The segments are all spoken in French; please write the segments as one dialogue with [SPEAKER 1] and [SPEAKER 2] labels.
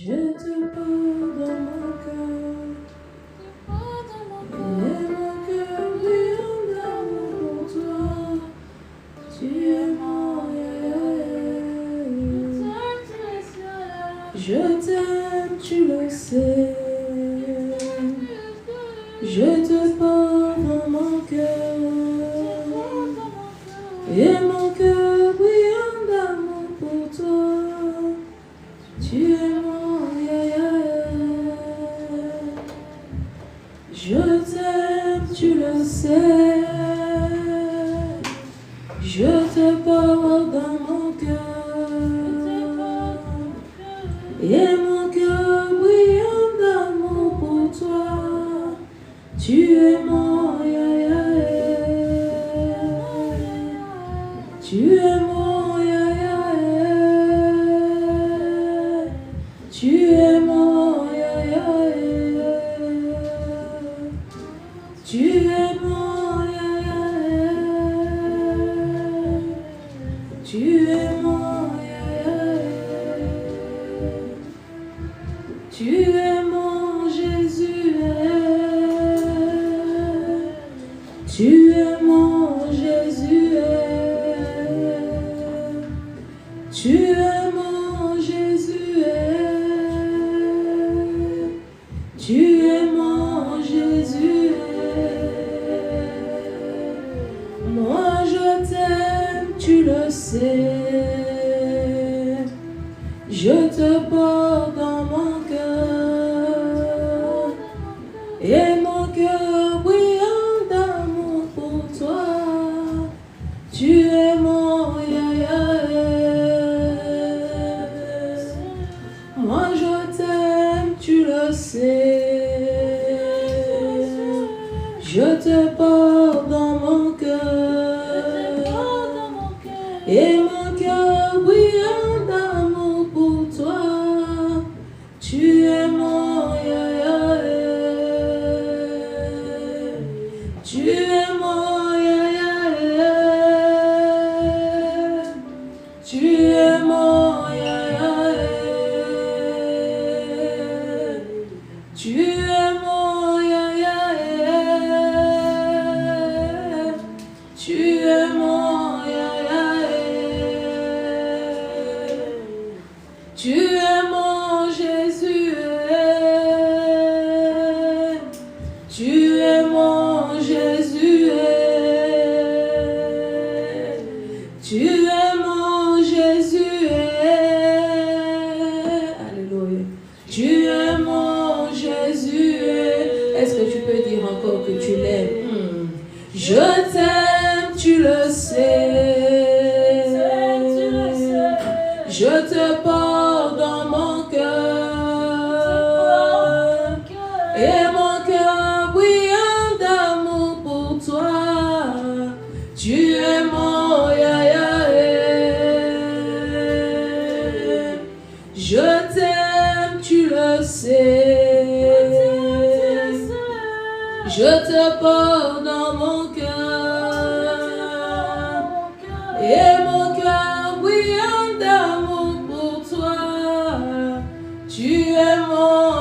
[SPEAKER 1] Je te porte dans mon cœur. Et mon cœur brille d'amour pour toi. Tu es mon Je t'aime, tu le sais. Je te porte dans mon cœur. Et mon cœur brille d'amour pour toi. Tu es mon Je t'aime, tu le sais. Je te porte dans mon cœur. Et mon cœur brille d'amour pour toi. Tu es mon Tu es mon Tu es mon Tu es mon Tu es mon Tu es mon Jésus. Tu es mon Jésus. Tu es mon Jésus. Tu es mon Jésus. Moi je t'aime, tu le sais. Je te porte dans mon cœur. Et mon cœur brille d'amour pour toi. Tu es mon Moi je t'aime, tu le sais. Je te porte dans mon cœur. Et mon cœur brille d'amour pour toi. Tu es mon Tu es mon Tu es mon Tu es mon Tu es mon Tu es mon Jésus. Tu es mon Jésus. Tu es mon Jésus. Alléluia. Tu es mon Jésus. Est-ce que tu peux dire encore que tu l'aimes? Je t'aime, tu le sais. Je te porte dans mon cœur. Et mon cœur brille d'amour pour toi. Tu es mon Je t'aime, tu le sais. Je te porte dans mon cœur. Et mon cœur brille d'amour pour toi. Tu es mon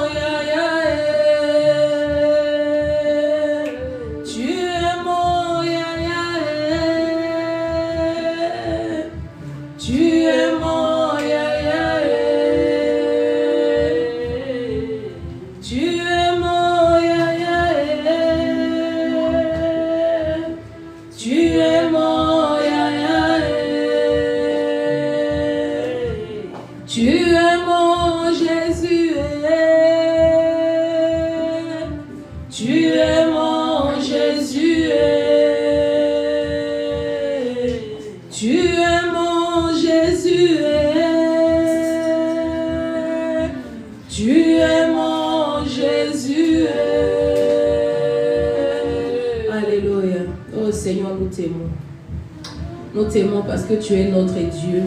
[SPEAKER 1] Tu es mon Tu es mon Tu es mon Tu es mon Tu es mon Jésus. Tu es mon Jésus. Tu es mon Jésus. Tu es mon Jésus. Alléluia. Oh Seigneur, nous t'aimons. Nous t'aimons parce que tu es notre Dieu.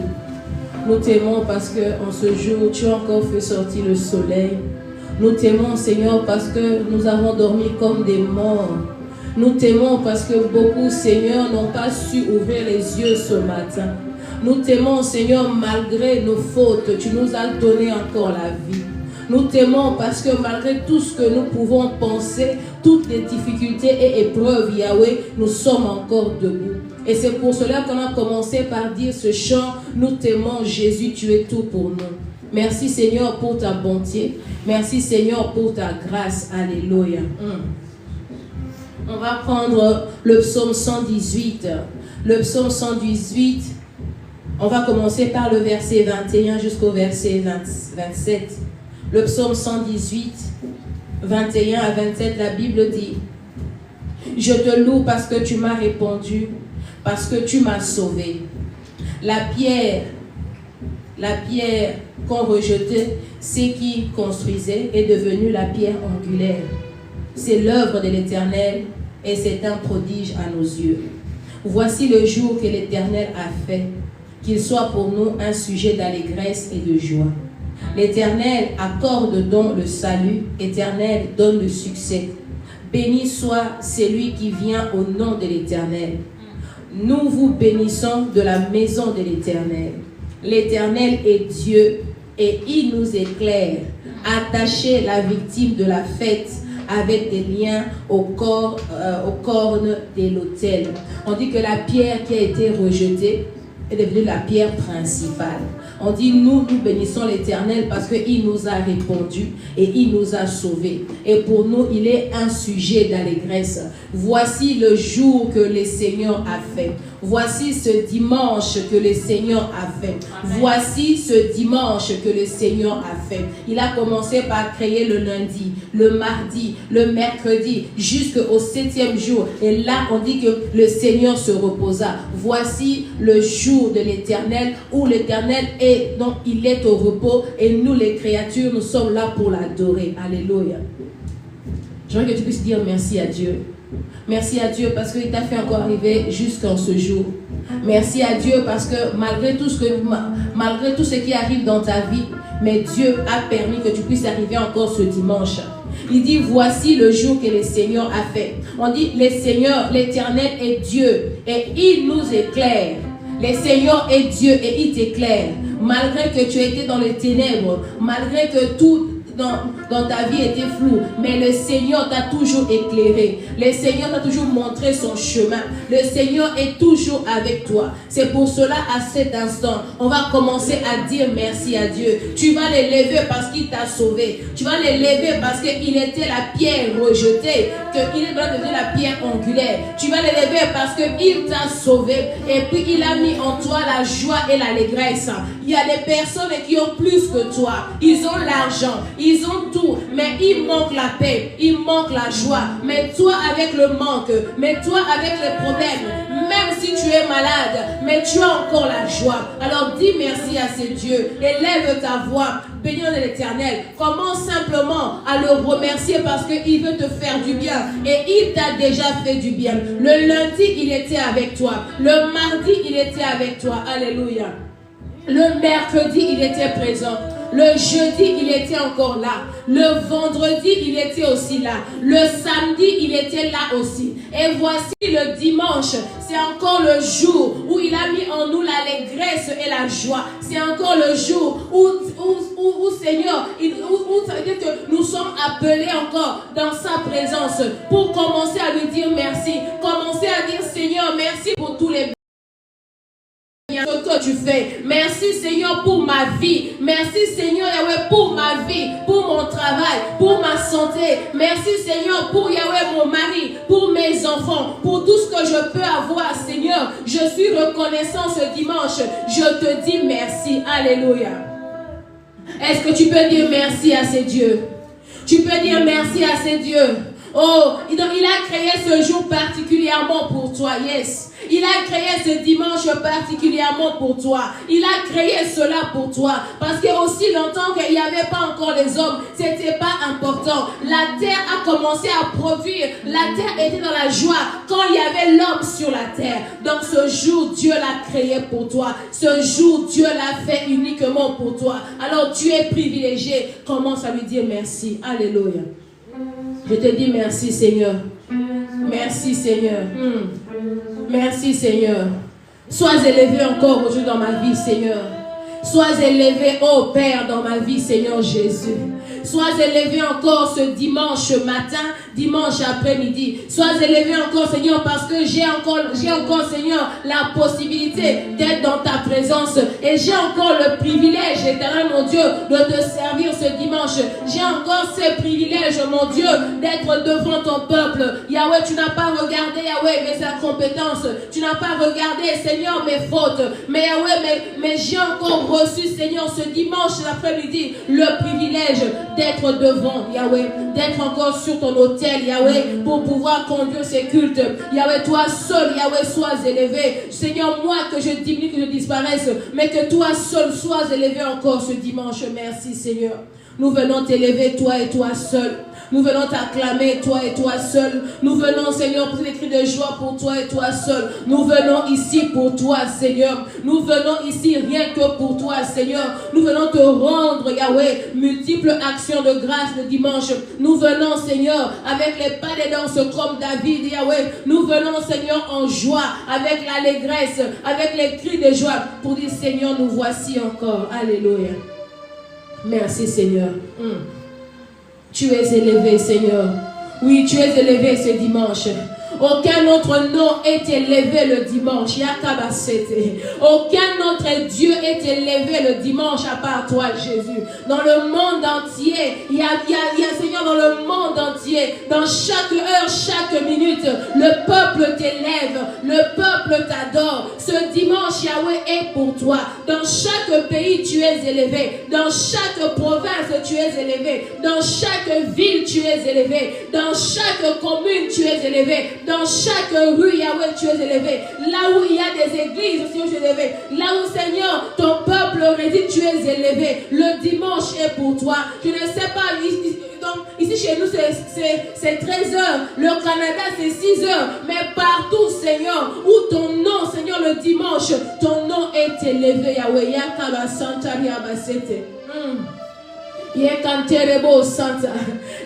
[SPEAKER 1] Nous t'aimons parce qu'en ce jour, tu as encore fait sortir le soleil. Nous t'aimons, Seigneur, parce que nous avons dormi comme des morts. Nous t'aimons parce que beaucoup, Seigneur, n'ont pas su ouvrir les yeux ce matin. Nous t'aimons, Seigneur, malgré nos fautes. Tu nous as donné encore la vie. Nous t'aimons parce que malgré tout ce que nous pouvons penser, toutes les difficultés et épreuves, Yahweh, nous sommes encore debout. Et c'est pour cela qu'on a commencé par dire ce chant, nous t'aimons Jésus, tu es tout pour nous. Merci Seigneur pour ta bonté. Merci Seigneur pour ta grâce. Alléluia. On va prendre le psaume 118. Le psaume 118, on va commencer par le verset 21 jusqu'au verset 27. Le psaume 118, 21 à 27, la Bible dit: Je te loue parce que tu m'as répondu, parce que tu m'as sauvé. La pierre qu'on rejetait, c'est qui construisait, est devenue la pierre angulaire. C'est l'œuvre de l'Éternel et c'est un prodige à nos yeux. Voici le jour que l'Éternel a fait, qu'il soit pour nous un sujet d'allégresse et de joie. L'Éternel accorde donc le salut, l'Éternel donne le succès. Béni soit celui qui vient au nom de l'Éternel. Nous vous bénissons de la maison de l'Éternel. L'Éternel est Dieu et il nous éclaire. Attachez la victime de la fête avec des liens aux cornes de l'autel. On dit que la pierre qui a été rejetée est devenue la pierre principale. On dit nous bénissons l'Éternel parce qu'il nous a répondu et il nous a sauvés. Et pour nous, il est un sujet d'allégresse. Voici le jour que le Seigneur a fait. Voici ce dimanche que le Seigneur a fait. Voici ce dimanche que le Seigneur a fait. Il a commencé par créer le lundi, le mardi, le mercredi, jusqu'au 7e jour. Et là, on dit que le Seigneur se reposa. Voici le jour de l'Éternel où l'Éternel est, donc il est au repos et nous les créatures, nous sommes là pour l'adorer. Alléluia. J'aimerais que tu puisses dire merci à Dieu. Merci à Dieu parce qu'il t'a fait encore arriver jusqu'en ce jour. Merci à Dieu parce que malgré tout ce qui arrive dans ta vie, mais Dieu a permis que tu puisses arriver encore ce dimanche. Il dit voici le jour que le Seigneur a fait. On dit le Seigneur, l'Éternel est Dieu et il nous éclaire. Le Seigneur est Dieu et il t'éclaire. Malgré que tu étais dans les ténèbres, malgré que tout dans ta vie était flou, mais le Seigneur t'a toujours éclairé. Le Seigneur t'a toujours montré son chemin. Le Seigneur est toujours avec toi. C'est pour cela, à cet instant, on va commencer à dire merci à Dieu. Tu vas l'élever parce qu'il t'a sauvé. Tu vas l'élever parce qu'il était la pierre rejetée, qu'il est devenu la pierre angulaire. Tu vas l'élever parce qu'il t'a sauvé et puis il a mis en toi la joie et l'allégresse. Il y a des personnes qui ont plus que toi. Ils ont l'argent, ils ont tout, mais il manque la paix, il manque la joie. Mais toi avec le manque, mais toi avec les problèmes, même si tu es malade, mais tu as encore la joie. Alors dis merci à ce Dieu, élève ta voix, bénis l'Éternel. Commence simplement à le remercier parce qu'il veut te faire du bien et il t'a déjà fait du bien. Le lundi, il était avec toi. Le mardi, il était avec toi. Alléluia. Le mercredi, il était présent. Le jeudi, il était encore là. Le vendredi, il était aussi là. Le samedi, il était là aussi. Et voici le dimanche. C'est encore le jour où il a mis en nous l'allégresse et la joie. C'est encore le jour où Seigneur, ça veut dire que nous sommes appelés encore dans sa présence pour commencer à lui dire merci. Commencer à dire Seigneur, merci pour tous les ce que tu fais. Merci Seigneur pour ma vie. Merci Seigneur Yahweh pour ma vie, pour mon travail, pour ma santé. Merci Seigneur pour Yahweh mon mari, pour mes enfants, pour tout ce que je peux avoir Seigneur. Je suis reconnaissant ce dimanche. Je te dis merci. Alléluia. Est-ce que tu peux dire merci à ces dieux? Tu peux dire merci à ces dieux. Oh, il a créé ce jour particulièrement pour toi, yes. Il a créé ce dimanche particulièrement pour toi. Il a créé cela pour toi. Parce que aussi longtemps qu'il n'y avait pas encore les hommes, c'était pas important. La terre a commencé à produire. La terre était dans la joie quand il y avait l'homme sur la terre. Donc ce jour, Dieu l'a créé pour toi. Ce jour, Dieu l'a fait uniquement pour toi. Alors tu es privilégié. Commence à lui dire merci. Alléluia. Je te dis merci Seigneur. Merci Seigneur. Merci Seigneur. Sois élevé encore aujourd'hui dans ma vie Seigneur. Sois élevé, oh Père, dans ma vie Seigneur Jésus. Sois élevé encore ce dimanche matin, dimanche après-midi. Sois élevé encore, Seigneur, parce que j'ai encore, Seigneur, la possibilité d'être dans ta présence. Et j'ai encore le privilège, éternel, mon Dieu, de te servir ce dimanche. J'ai encore ce privilège, mon Dieu, d'être devant ton peuple. Yahweh, tu n'as pas regardé, Yahweh, mes incompétences. Tu n'as pas regardé, Seigneur, mes fautes. Mais Yahweh, mais j'ai encore reçu, Seigneur, ce dimanche après-midi, le privilège d'être devant, Yahweh, d'être encore sur ton autel, Yahweh, pour pouvoir conduire ces cultes. Yahweh, toi seul, Yahweh, sois élevé. Seigneur, moi, que je diminue, que je disparaisse, mais que toi seul sois élevé encore ce dimanche. Merci, Seigneur. Nous venons t'élever, toi et toi seul. Nous venons t'acclamer, toi et toi seul. Nous venons, Seigneur, pour des cris de joie pour toi et toi seul. Nous venons ici pour toi, Seigneur. Nous venons ici rien que pour toi, Seigneur. Nous venons te rendre, Yahweh, multiples actions de grâce le dimanche. Nous venons, Seigneur, avec les pas des danses comme David, Yahweh. Nous venons, Seigneur, en joie, avec l'allégresse, avec les cris de joie, pour dire, Seigneur, nous voici encore. Alléluia. Merci, Seigneur. Tu es élevé, Seigneur. Oui, tu es élevé ce dimanche. Aucun autre nom est élevé le dimanche. Aucun autre Dieu est élevé le dimanche à part toi, Jésus. Dans le monde entier, il y a Seigneur, dans le monde entier, dans chaque heure, chaque minute, le peuple t'élève, le peuple t'adore. Ce dimanche, Yahweh est pour toi. Dans chaque pays, tu es élevé. Dans chaque province, tu es élevé. Dans chaque ville, tu es élevé. Dans chaque commune, tu es élevé. Dans chaque rue, Yahweh, tu es élevé. Là où il y a des églises, Seigneur, tu es élevé. Là où, Seigneur, ton peuple réside, tu es élevé. Le dimanche est pour toi. Je ne sais pas, ici chez nous, c'est 13 heures. Le Canada, c'est 6 heures. Mais partout, Seigneur, où ton nom, Seigneur, le dimanche, ton nom est élevé, Yahweh. Yakaba Santa Riabasete.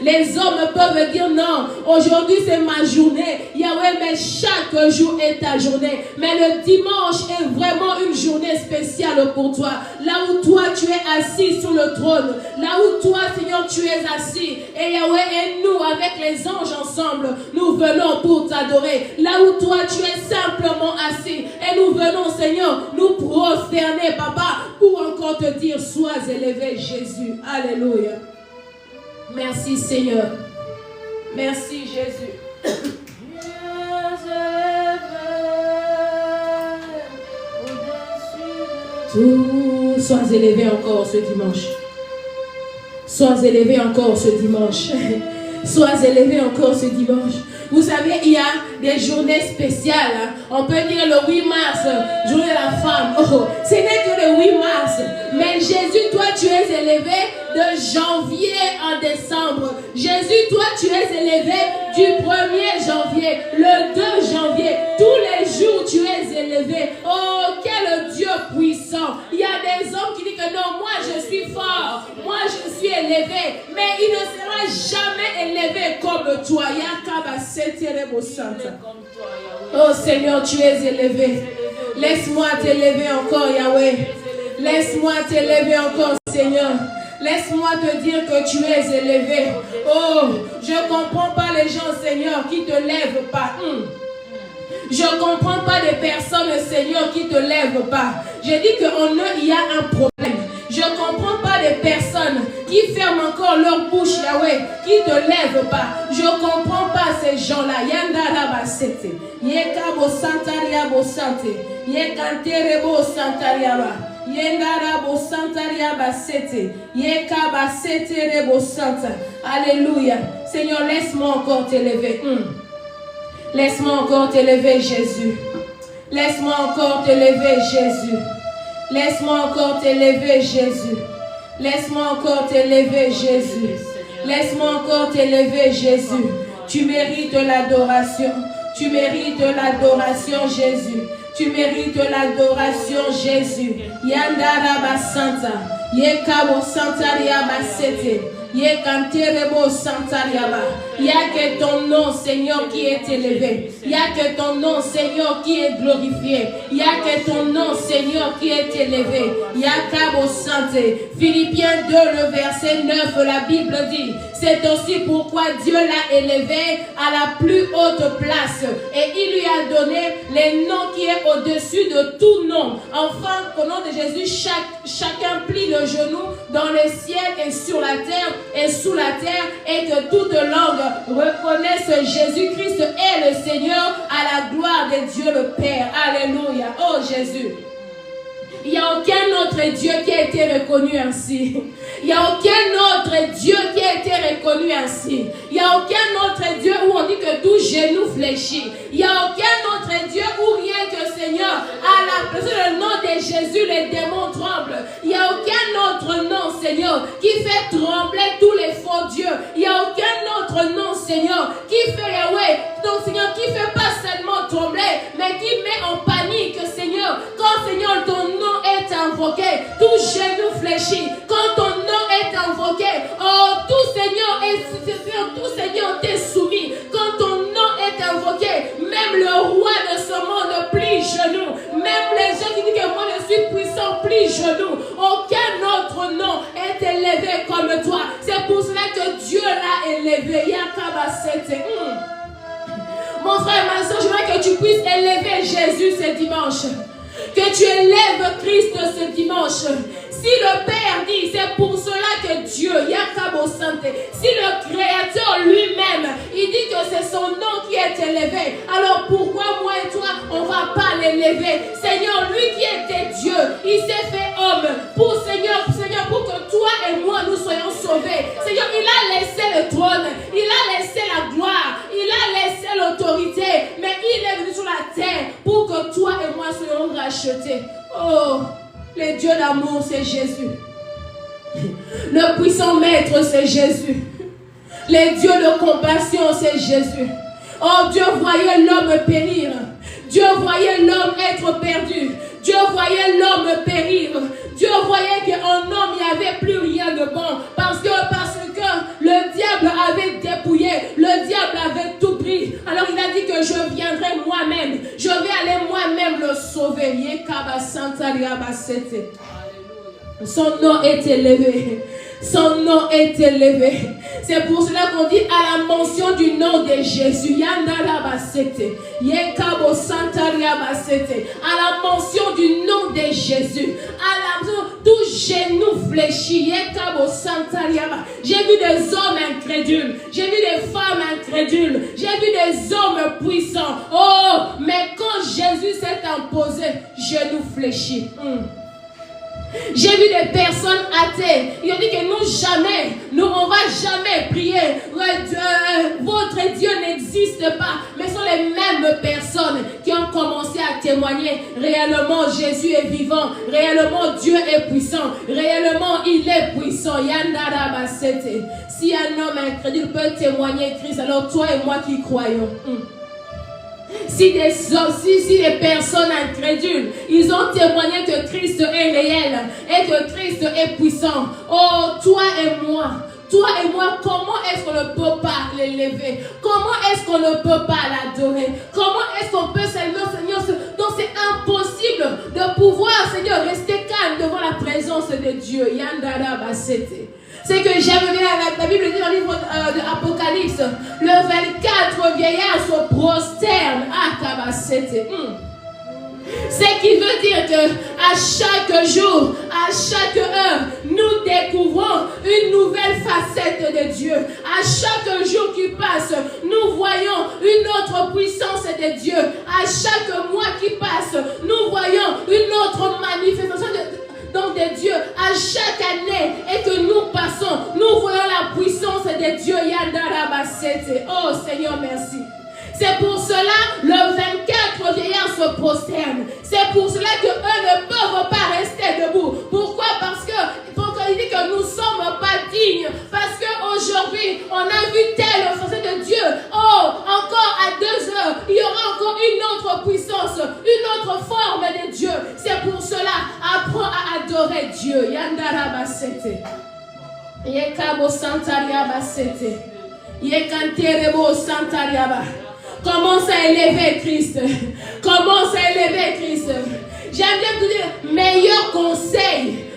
[SPEAKER 1] Les hommes peuvent dire non, aujourd'hui c'est ma journée, Yahweh, mais chaque jour est ta journée. Mais le dimanche est vraiment une journée spéciale pour toi. Là où toi tu es assis sur le trône, là où toi, Seigneur, tu es assis, et Yahweh et nous avec les anges ensemble, nous venons pour t'adorer. Là où toi tu es simplement assis, et nous venons, Seigneur, nous prosterner, Papa, pour encore te dire, sois élevé, Jésus. Alléluia. Merci, Seigneur. Merci, Jésus. Tout, sois élevé encore ce dimanche. Sois élevé encore ce dimanche. Sois élevé encore ce dimanche. Vous savez, il y a des journées spéciales. On peut dire le 8 mars, journée de la femme. Oh, ce n'est que le 8 mars. Mais Jésus, toi, tu es élevé de janvier en décembre. Jésus, toi, tu es élevé du 1er janvier, le 2 janvier. Tous les jours, tu es élevé. Oh, quel Dieu puissant. Il y a des hommes qui disent que non, moi, je suis fort. Moi, je suis élevé. Mais il ne sera jamais élevé comme toi. Oh Seigneur, tu es élevé. Laisse-moi t'élever encore, Yahweh. Laisse-moi t'élever encore, Seigneur. Laisse-moi te dire que tu es élevé. Oh, je ne comprends pas les gens, Seigneur, qui te lèvent pas. Je ne comprends pas des personnes, Seigneur, qui ne te lèvent pas. J'ai dit qu'en eux, il y a un problème. Je ne comprends pas des personnes qui ferment encore leur bouche, Yahweh, qui ne te lèvent pas. Je ne comprends pas ces gens-là. Yandara basete. Yekabo santaria bosante. Yekanterebo santariaba. Yendara bosantaria basete. Yekaba seterebo santa. Alléluia. Seigneur, laisse-moi encore t'élever. Laisse-moi encore t'élever, Jésus. Laisse-moi encore t'élever, Jésus. Laisse-moi encore t'élever, Jésus. Laisse-moi encore t'élever, Jésus. Laisse-moi encore t'élever, Jésus. Tu mérites l'adoration. Tu mérites l'adoration, Jésus. Tu mérites l'adoration, Jésus. Yandara basanta. Yekabo santaria basete. Yekanterebo santariaba. Il n'y a que ton nom, Seigneur, qui est élevé. Il n'y a que ton nom, Seigneur, qui est glorifié. Il n'y a que ton nom, Seigneur, qui est élevé. Il y a Cabo Santé. Philippiens 2, le verset 9, la Bible dit, c'est aussi pourquoi Dieu l'a élevé à la plus haute place. Et il lui a donné les noms qui est au-dessus de tout nom. Enfin, qu'au nom de Jésus, chacun plie le genou dans le ciel et sur la terre et sous la terre, et que toute langue reconnaisse Jésus-Christ est le Seigneur, à la gloire de Dieu le Père. Alléluia. Oh Jésus. Il n'y a aucun autre Dieu qui a été reconnu ainsi. Il n'y a aucun autre Dieu qui a été reconnu ainsi. Il n'y a aucun autre Dieu où on dit que tout genou fléchit. Il n'y a aucun autre Dieu où rien que Seigneur, à la personne du nom de Jésus, les démons tremblent. Il n'y a aucun autre nom, Seigneur, qui fait trembler tous les faux dieux. Il n'y a aucun autre nom, Seigneur, qui fait Yahweh. Donc, Seigneur, qui ne fait pas seulement trembler, mais qui met en panique, Seigneur. Quand, Seigneur, ton nom est invoqué, tout genou fléchit. Quand ton nom est invoqué, oh, tout Seigneur t'est soumis. Quand ton nom est invoqué, même le roi de ce monde plie genou. Même les gens qui disent que moi je suis puissant plient genou. Aucun autre nom est élevé comme toi. C'est pour cela que Dieu l'a élevé. Yakabasete. Mon frère, ma soeur, je veux que tu puisses élever Jésus ce dimanche. Que tu élèves Christ ce dimanche. Si le Père dit, c'est pour cela que Dieu, Yakabo Santé, si le Créateur lui-même, il dit que c'est son nom qui est élevé, alors pourquoi moi et toi, on ne va pas l'élever? Seigneur, lui qui était Dieu, il s'est fait homme pour Seigneur, pour que toi et moi, nous soyons sauvés. Seigneur, il a laissé le trône, il a laissé la gloire, il a laissé l'autorité, mais il est venu sur la terre pour que toi et moi soyons rachetés. Oh, le Dieu d'amour, c'est Jésus. Le puissant maître, c'est Jésus. Le Dieu de compassion, c'est Jésus. Oh, Dieu voyait l'homme périr. Dieu voyait l'homme être perdu. Dieu voyait l'homme périr. Dieu voyait qu'en homme, il n'y avait plus rien de bon. Parce que le diable avait dépouillé. Le diable avait tout pris. Alors il a dit que je viendrai moi-même. Je vais aller moi-même le sauver. Son nom est élevé. Son nom est élevé. C'est pour cela qu'on dit à la mention du nom de Jésus. À la mention du nom de Jésus. Tout genou fléchi. J'ai vu des hommes incrédules. J'ai vu des femmes incrédules. J'ai vu des hommes puissants. Oh, mais quand Jésus s'est imposé, genou fléchi. J'ai vu des personnes athées. Ils ont dit que nous, on ne va jamais prier. Votre Dieu n'existe pas. Mais ce sont les mêmes personnes qui ont commencé à témoigner. Réellement, Jésus est vivant. Réellement, Dieu est puissant. Réellement, il est puissant. Si un homme incrédule peut témoigner Christ, alors toi et moi qui croyons. Si des personnes incrédules, ils ont témoigné que Christ est réel et que Christ est puissant. Oh, toi et moi, comment est-ce qu'on ne peut pas l'élever? Comment est-ce qu'on ne peut pas l'adorer? Comment est-ce qu'on peut Seigneur? Donc c'est impossible de pouvoir, Seigneur, rester calme devant la présence de Dieu. C'est que j'aime bien la Bible dit dans le livre de l'Apocalypse, le 24 vieillards se prosternent à Kabasete. Ce qui veut dire que à chaque jour, à chaque heure, nous découvrons une nouvelle facette de Dieu. À chaque jour qui passe, nous voyons une autre puissance de Dieu. À chaque mois qui passe, nous voyons une autre manifestation de Dieu. À chaque année et que nous passons, nous voyons la puissance de Dieu. Oh Seigneur, merci. C'est pour cela le 24 vieillards se prosternent. C'est pour cela qu'eux ne peuvent pas rester debout. Pourquoi? Parce que il dit que nous ne sommes pas dignes. Parce qu'aujourd'hui, on a vu telle facette de Dieu. Oh, encore à 2 heures, il y aura encore une autre puissance, une autre forme de Dieu. C'est pour cela, apprends à adorer Dieu. Yandara basete. Yekabo santaria basete. Commence à élever Christ. Commence à élever Christ. J'aime bien te dire, meilleur conseil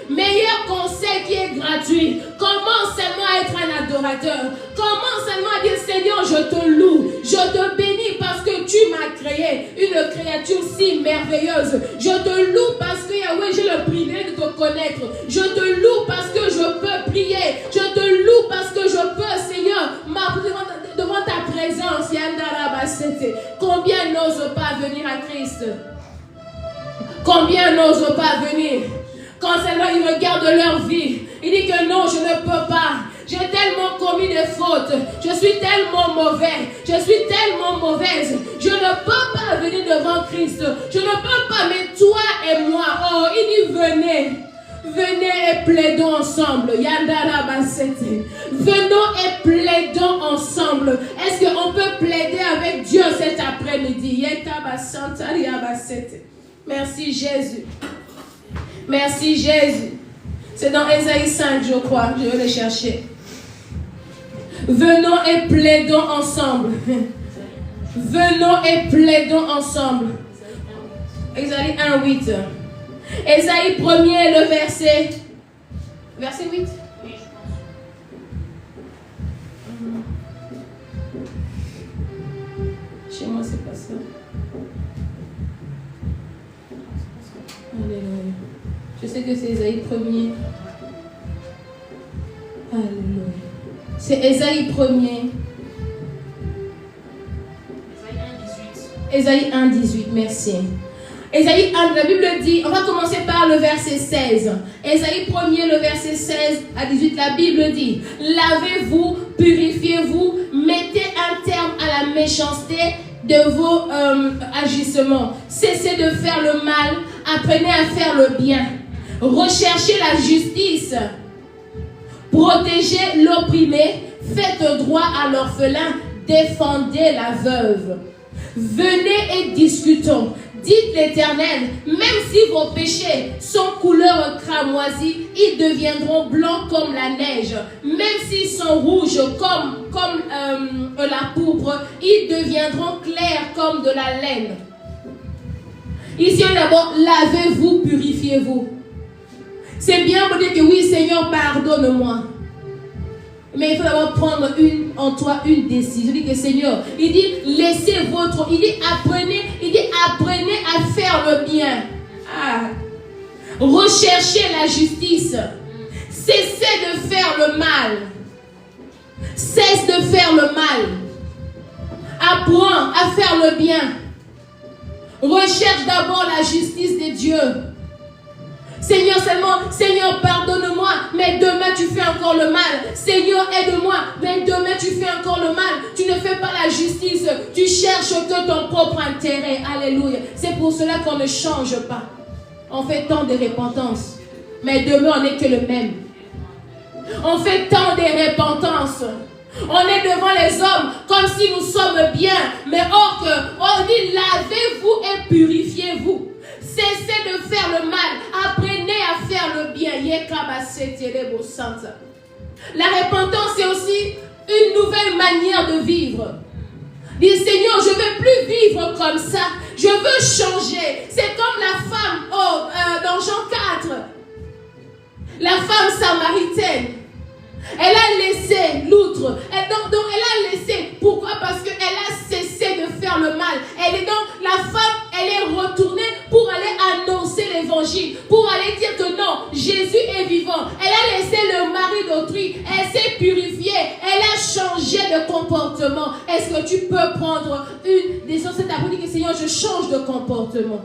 [SPEAKER 1] qui est gratuit. Commence seulement à être un adorateur. Commence seulement à dire, Seigneur, je te loue, je te bénis parce que tu m'as créé une créature si merveilleuse. Je te loue parce que Yahweh, j'ai le privilège de te connaître. Je te loue parce que je peux prier. Je te loue parce que je peux, Seigneur, m'appeler devant ta présence. Combien n'osent pas venir à Christ? Combien n'osent pas venir? Quand seulement ils regardent leur vie, ils disent que non, je ne peux pas. J'ai tellement commis des fautes. Je suis tellement mauvais. Je suis tellement mauvaise. Je ne peux pas venir devant Christ. Je ne peux pas, mais toi et moi. Oh, il dit venez. Venez et plaidons ensemble. Venons et plaidons ensemble. Est-ce qu'on peut plaider avec Dieu cet après-midi? Merci Jésus. Merci Jésus. C'est dans Ésaïe 5, je crois. Je vais le chercher. Venons et plaidons ensemble. Venons et plaidons ensemble. Ésaïe 1, 8. Ésaïe 1er, le verset. Verset 8. Oui, je pense. Chez moi, c'est pas ça. Alléluia. Je sais que c'est Ésaïe 1er. Alléluia. C'est Ésaïe 1er. Ésaïe 1, 18. Merci. Ésaïe 1, la Bible dit, on va commencer par le verset 16. Ésaïe 1er, le verset 16 à 18, la Bible dit, lavez-vous, purifiez-vous, mettez un terme à la méchanceté de vos agissements. Cessez de faire le mal, apprenez à faire le bien. Recherchez la justice, protégez l'opprimé, faites droit à l'orphelin, défendez la veuve. Venez et discutons. Dites l'Éternel, même si vos péchés sont couleur cramoisie, ils deviendront blancs comme la neige. Même s'ils sont rouges comme la pourpre, ils deviendront clairs comme de la laine. Ici, d'abord, lavez-vous, purifiez-vous. C'est bien pour dire que oui, Seigneur, pardonne-moi. Mais il faut d'abord prendre en toi une décision. Il dit que Seigneur, il dit laissez votre, il dit apprenez à faire le bien. Recherchez la justice. Cessez de faire le mal. Cesse de faire le mal. Apprends à faire le bien. Recherche d'abord la justice de Dieu. Seigneur, seulement, Seigneur, pardonne-moi, mais demain tu fais encore le mal. Seigneur, aide-moi, mais demain tu fais encore le mal. Tu ne fais pas la justice, tu cherches que ton propre intérêt. Alléluia. C'est pour cela qu'on ne change pas. On fait tant de repentance, mais demain on n'est que le même. On fait tant de repentance. On est devant les hommes comme si nous sommes bien, mais or que on dit lavez-vous et purifiez-vous. Cessez de faire le mal. Apprenez à faire le bien. La repentance, c'est aussi une nouvelle manière de vivre. Dis Seigneur, je ne veux plus vivre comme ça. Je veux changer. C'est comme la femme dans Jean 4. La femme samaritaine. Elle a laissé l'outre. Donc elle a laissé. Pourquoi? Parce qu'elle a cessé de faire le mal. La femme, elle est retournée pour aller annoncer l'évangile. Pour aller dire que non, Jésus est vivant. Elle a laissé le mari d'autrui. Elle s'est purifiée. Elle a changé de comportement. Est-ce que tu peux prendre une décision cet après-midi que Seigneur, je change de comportement?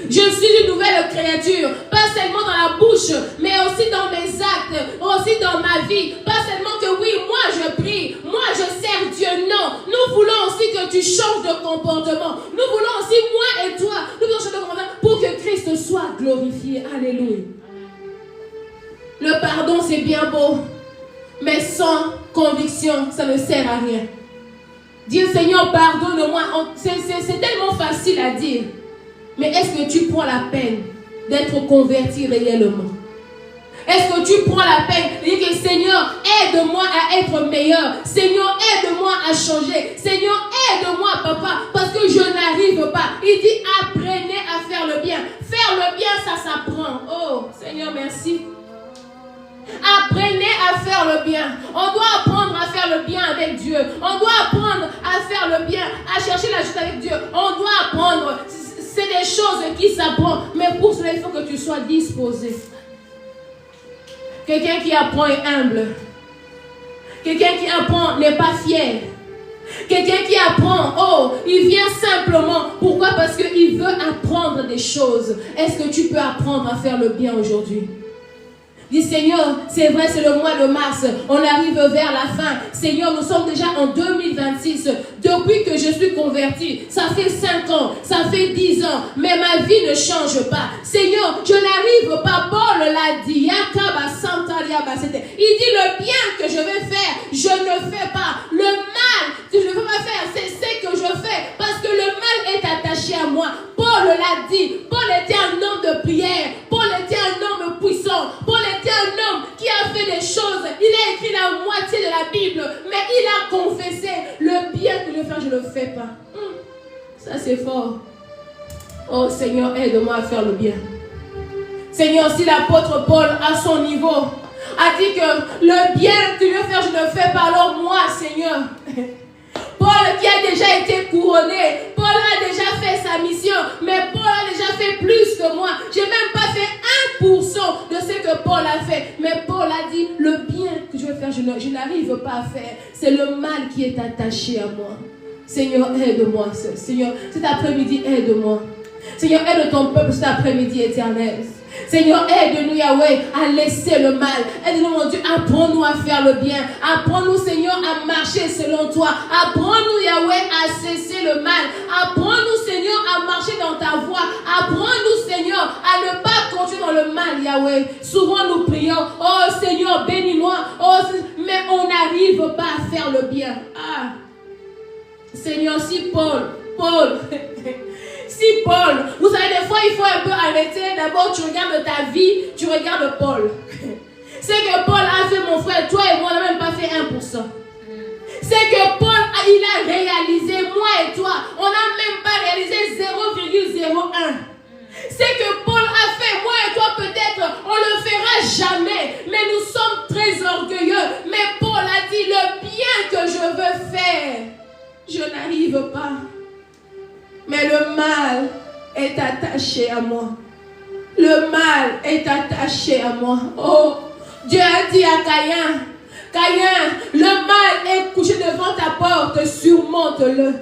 [SPEAKER 1] Je suis une nouvelle créature, pas seulement dans la bouche, mais aussi dans mes actes, aussi dans ma vie. Pas seulement que oui, moi je prie, moi je sers Dieu. Non, nous voulons aussi que tu changes de comportement. Nous voulons aussi, moi et toi, nous voulons changer de comportement pour que Christ soit glorifié. Alléluia. Le pardon, c'est bien beau, mais sans conviction, ça ne sert à rien. Dire Seigneur, pardonne-moi, c'est tellement facile à dire. Mais est-ce que tu prends la peine d'être converti réellement? Est-ce que que tu prends la peine de dire que Seigneur, aide-moi à être meilleur. Seigneur, aide-moi à changer. Seigneur, aide-moi, papa, parce que je n'arrive pas. Il dit, apprenez à faire le bien. Faire le bien, ça s'apprend. Oh, Seigneur, merci. Apprenez à faire le bien. On doit apprendre à faire le bien avec Dieu. On doit apprendre à faire le bien, à chercher la justice avec Dieu. On doit apprendre. C'est des choses qui s'apprennent. Mais pour cela, il faut que tu sois disposé. Quelqu'un qui apprend est humble. Quelqu'un qui apprend n'est pas fier. Quelqu'un qui apprend, oh, il vient simplement. Pourquoi? Parce qu'il veut apprendre des choses. Est-ce que tu peux apprendre à faire le bien aujourd'hui? Dis Seigneur, c'est vrai, c'est le mois de mars, on arrive vers la fin. Seigneur, nous sommes déjà en 2026. Depuis que je suis converti, ça fait 5 ans, ça fait 10 ans, mais ma vie ne change pas. Seigneur, je n'arrive pas. Paul l'a dit. Il dit le bien que je vais faire, je ne fais pas. Le mal que je ne veux pas faire, c'est ce que je fais, parce que le mal est attaché à moi. Paul l'a dit. Paul était un homme de prière. Paul était un homme puissant. Paul était un homme qui a fait des choses. Il a écrit la moitié de la Bible, mais il a confessé le bien que je veux faire, je ne le fais pas. Ça c'est fort. Oh Seigneur, aide-moi à faire le bien. Seigneur, si l'apôtre Paul à son niveau a dit que le bien que je veux faire, je ne le fais pas, alors moi, Seigneur, Paul qui a déjà été couronné, Paul a déjà fait sa mission, mais Paul a déjà fait plus que moi. Je n'ai même pas fait 1% de ce que Paul a fait. Mais Paul a dit, le bien que je veux faire, je n'arrive pas à faire. C'est le mal qui est attaché à moi. Seigneur, aide-moi. Seigneur, cet après-midi, aide-moi. Seigneur, aide ton peuple cet après-midi éternel. Seigneur, aide-nous, Yahweh, à laisser le mal. Aide-nous, mon Dieu, apprends-nous à faire le bien. Apprends-nous, Seigneur, à marcher selon toi. Apprends-nous, Yahweh, à cesser le mal. Apprends-nous, Seigneur, à marcher dans ta voie. Apprends-nous, Seigneur, à ne pas continuer dans le mal, Yahweh. Souvent, nous prions, oh Seigneur, bénis-moi. Oh, mais on n'arrive pas à faire le bien. Ah, Seigneur, si Paul, si Paul, vous savez, des fois, il faut un peu arrêter. D'abord, tu regardes ta vie, tu regardes Paul. C'est que Paul a fait, mon frère, toi et moi, on n'a même pas fait 1%. C'est que Paul, il a réalisé, moi et toi, on n'a même pas réalisé 0,01. C'est que Paul a fait, moi et toi, peut-être, on ne le fera jamais. Mais nous sommes très orgueilleux. Mais Paul a dit, le bien que je veux faire, je n'arrive pas. Mais le mal est attaché à moi. Le mal est attaché à moi. Oh, Dieu a dit à Caïn, Caïn, le mal est couché devant ta porte, surmonte-le.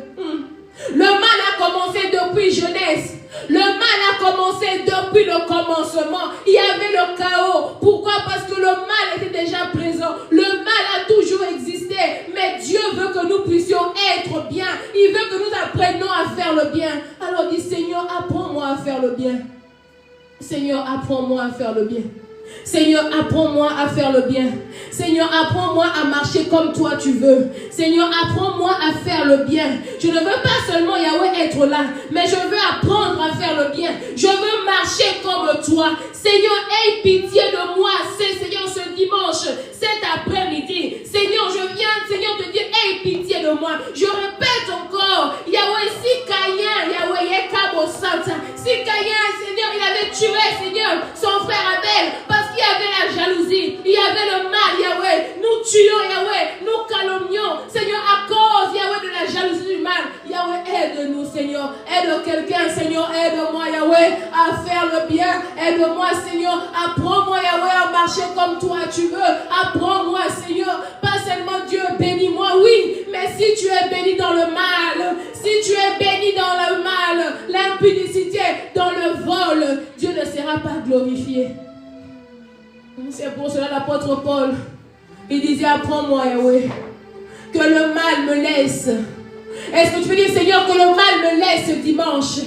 [SPEAKER 1] Le mal a commencé depuis Genèse. Le mal a commencé depuis le commencement. Il y avait le chaos. Pourquoi? Parce que le mal était déjà présent. Le mal a toujours existé. Mais Dieu veut que nous puissions être bien. Il veut que nous apprenions à faire le bien. Alors dis, Seigneur, apprends-moi à faire le bien. Seigneur, apprends-moi à faire le bien. Seigneur, apprends-moi à faire le bien. Seigneur, apprends-moi à marcher comme toi tu veux. Seigneur, apprends-moi à faire le bien. Je ne veux pas seulement, Yahweh, être là, mais je veux apprendre à faire le bien. Je veux marcher comme toi. Seigneur, aie pitié de moi. Seigneur, ce dimanche, cet après-midi. Seigneur, je viens, Seigneur, te dire, aie pitié de moi. Je répète encore, Yahweh, si Caïn, Yahweh, Yekabo Santa, si Caïn, Seigneur, il avait tué, Seigneur, son frère Abel, parce qu'il y avait la jalousie, il y avait le mal, Yahweh. Nous tuons, Yahweh, nous calomnions, Seigneur, à cause, Yahweh, de la jalousie du mal. Yahweh, aide-nous, Seigneur. Aide quelqu'un, Seigneur, aide-moi, Yahweh, à faire le bien. Aide-moi, Seigneur, apprends-moi, Yahweh, à marcher comme toi tu veux. Apprends-moi, Seigneur, pas seulement Dieu, bénis-moi, oui, mais si tu es béni dans le mal, si tu es béni dans le mal, l'impudicité, dans le vol, Dieu ne sera pas glorifié. C'est pour cela l'apôtre Paul, il disait, apprends-moi, Yahweh, que le mal me laisse. Est-ce que tu peux dire, Seigneur, que le mal me laisse dimanche?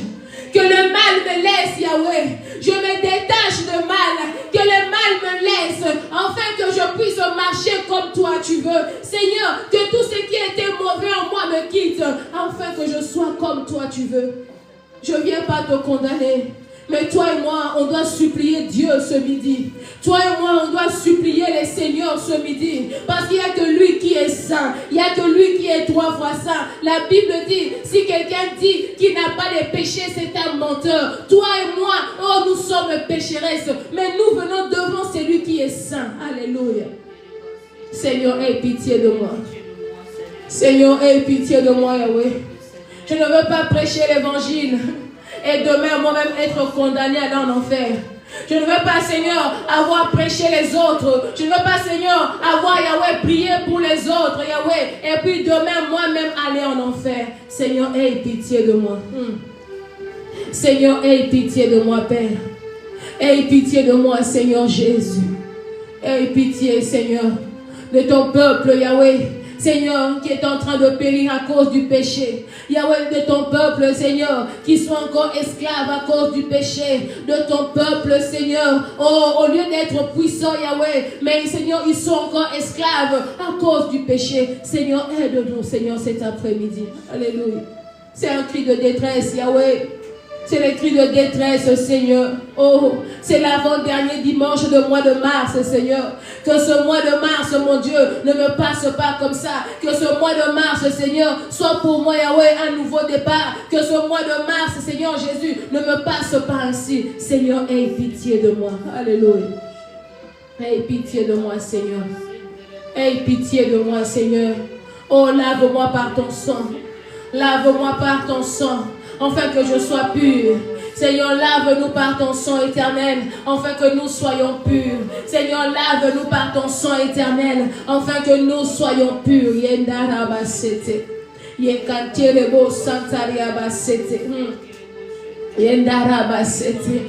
[SPEAKER 1] Que le mal me laisse, Yahweh. Je me détache de mal. Que le mal me laisse. Afin que je puisse marcher comme toi tu veux. Seigneur, que tout ce qui était mauvais en moi me quitte. Afin que je sois comme toi tu veux. Je ne viens pas te condamner. Mais toi et moi, on doit supplier Dieu ce midi. Toi et moi, on doit supplier les seigneurs ce midi. Parce qu'il n'y a que lui qui est saint. Il n'y a que lui qui est 3 fois saint. La Bible dit, si quelqu'un dit qu'il n'a pas de péché, c'est un menteur. Toi et moi, oh, nous sommes pécheresses. Mais nous venons devant celui qui est saint. Alléluia. Seigneur, aie pitié de moi. Seigneur, aie pitié de moi, Yahweh. Je ne veux pas prêcher l'évangile et demain moi-même être condamné à aller en enfer. Je ne veux pas, Seigneur, avoir prêché les autres. Je ne veux pas, Seigneur, avoir, Yahweh, prié pour les autres, Yahweh. Et puis demain, moi-même aller en enfer. Seigneur, aie pitié de moi. Seigneur, aie pitié de moi, Père. Aie pitié de moi, Seigneur Jésus. Aie pitié, Seigneur, de ton peuple, Yahweh. Seigneur, qui est en train de périr à cause du péché. Yahweh, de ton peuple, Seigneur, qui sont encore esclaves à cause du péché. De ton peuple, Seigneur, oh, au lieu d'être puissants, Yahweh, mais Seigneur, ils sont encore esclaves à cause du péché. Seigneur, aide-nous, Seigneur, cet après-midi. Alléluia. C'est un cri de détresse, Yahweh. C'est le cri de détresse, Seigneur. Oh, c'est l'avant-dernier dimanche du mois de mars, Seigneur. Que ce mois de mars, mon Dieu, ne me passe pas comme ça. Que ce mois de mars, Seigneur, soit pour moi, Yahweh, un nouveau départ. Que ce mois de mars, Seigneur Jésus, ne me passe pas ainsi. Seigneur, aie pitié de moi. Alléluia. Aie pitié de moi, Seigneur. Aie pitié de moi, Seigneur. Oh, lave-moi par ton sang. Lave-moi par ton sang. Afin que je sois pur. Seigneur, lave-nous par ton sang éternel, afin que nous soyons purs. Seigneur, lave-nous par ton sang éternel, afin que nous soyons purs. Yendarabasete. Yekantelebo santariabasete. Yendarabasete.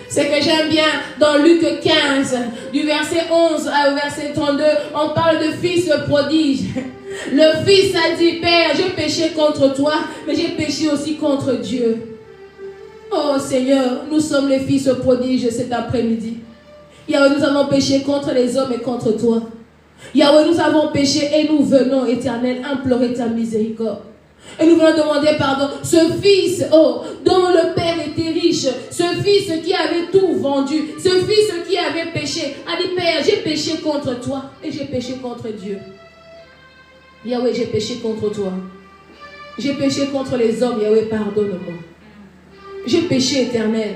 [SPEAKER 1] Ce que j'aime bien dans Luc 15, du verset 11 au verset 32, on parle de fils prodige. Le fils a dit, Père, j'ai péché contre toi, mais j'ai péché aussi contre Dieu. Oh Seigneur, nous sommes les fils prodiges cet après-midi. Yahweh, nous avons péché contre les hommes et contre toi. Yahweh, nous avons péché et nous venons, Éternel, implorer ta miséricorde. Et nous venons demander pardon. Ce fils, oh, dont le père était riche, ce fils qui avait tout vendu, ce fils qui avait péché, a dit, Père, j'ai péché contre toi et j'ai péché contre Dieu. Yahweh, j'ai péché contre toi. J'ai péché contre les hommes. Yahweh, pardonne-moi. J'ai péché, Éternel.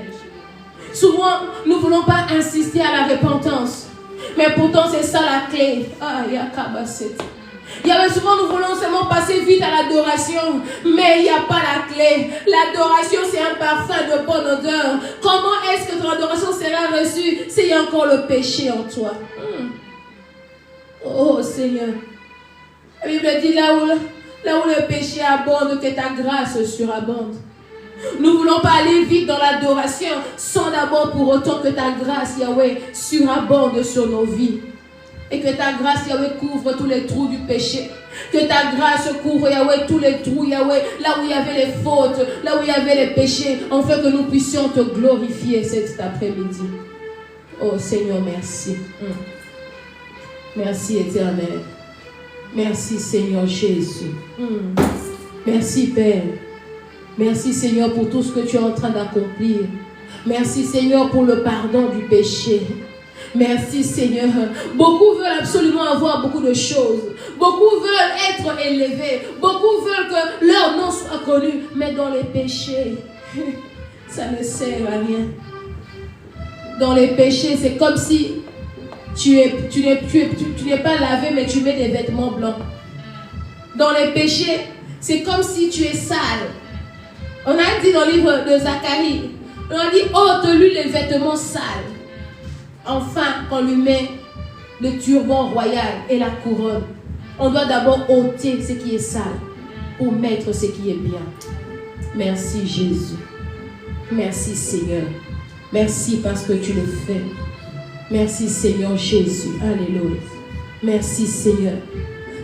[SPEAKER 1] Souvent, nous ne voulons pas insister à la repentance. Mais pourtant, c'est ça la clé. Ah, Yakabaset. Yahweh, souvent, nous voulons seulement passer vite à l'adoration. Mais il n'y a pas la clé. L'adoration, c'est un parfum de bonne odeur. Comment est-ce que ton adoration sera reçue s'il y a encore le péché en toi? Oh, Seigneur. La Bible dit là où le péché abonde, que ta grâce surabonde. Nous ne voulons pas aller vite dans l'adoration sans d'abord pour autant que ta grâce, Yahweh, surabonde sur nos vies. Et que ta grâce, Yahweh, couvre tous les trous du péché. Que ta grâce couvre, Yahweh, tous les trous, Yahweh, là où il y avait les fautes, là où il y avait les péchés, afin que nous puissions te glorifier cet après-midi. Oh Seigneur, merci. Merci Éternel. Merci Seigneur Jésus. Merci Père. Merci Seigneur pour tout ce que tu es en train d'accomplir. Merci Seigneur pour le pardon du péché. Merci Seigneur. Beaucoup veulent absolument avoir beaucoup de choses. Beaucoup veulent être élevés. Beaucoup veulent que leur nom soit connu. Mais dans les péchés, ça ne sert à rien. Dans les péchés, c'est comme si tu n'es pas lavé, mais tu mets des vêtements blancs. Dans les péchés, c'est comme si tu es sale. On a dit dans le livre de Zacharie, on a dit, ôte-lui les vêtements sales. Enfin, on lui met le turban royal et la couronne. On doit d'abord ôter ce qui est sale pour mettre ce qui est bien. Merci Jésus. Merci Seigneur. Merci parce que tu le fais. Merci Seigneur Jésus. Alléluia. Merci Seigneur.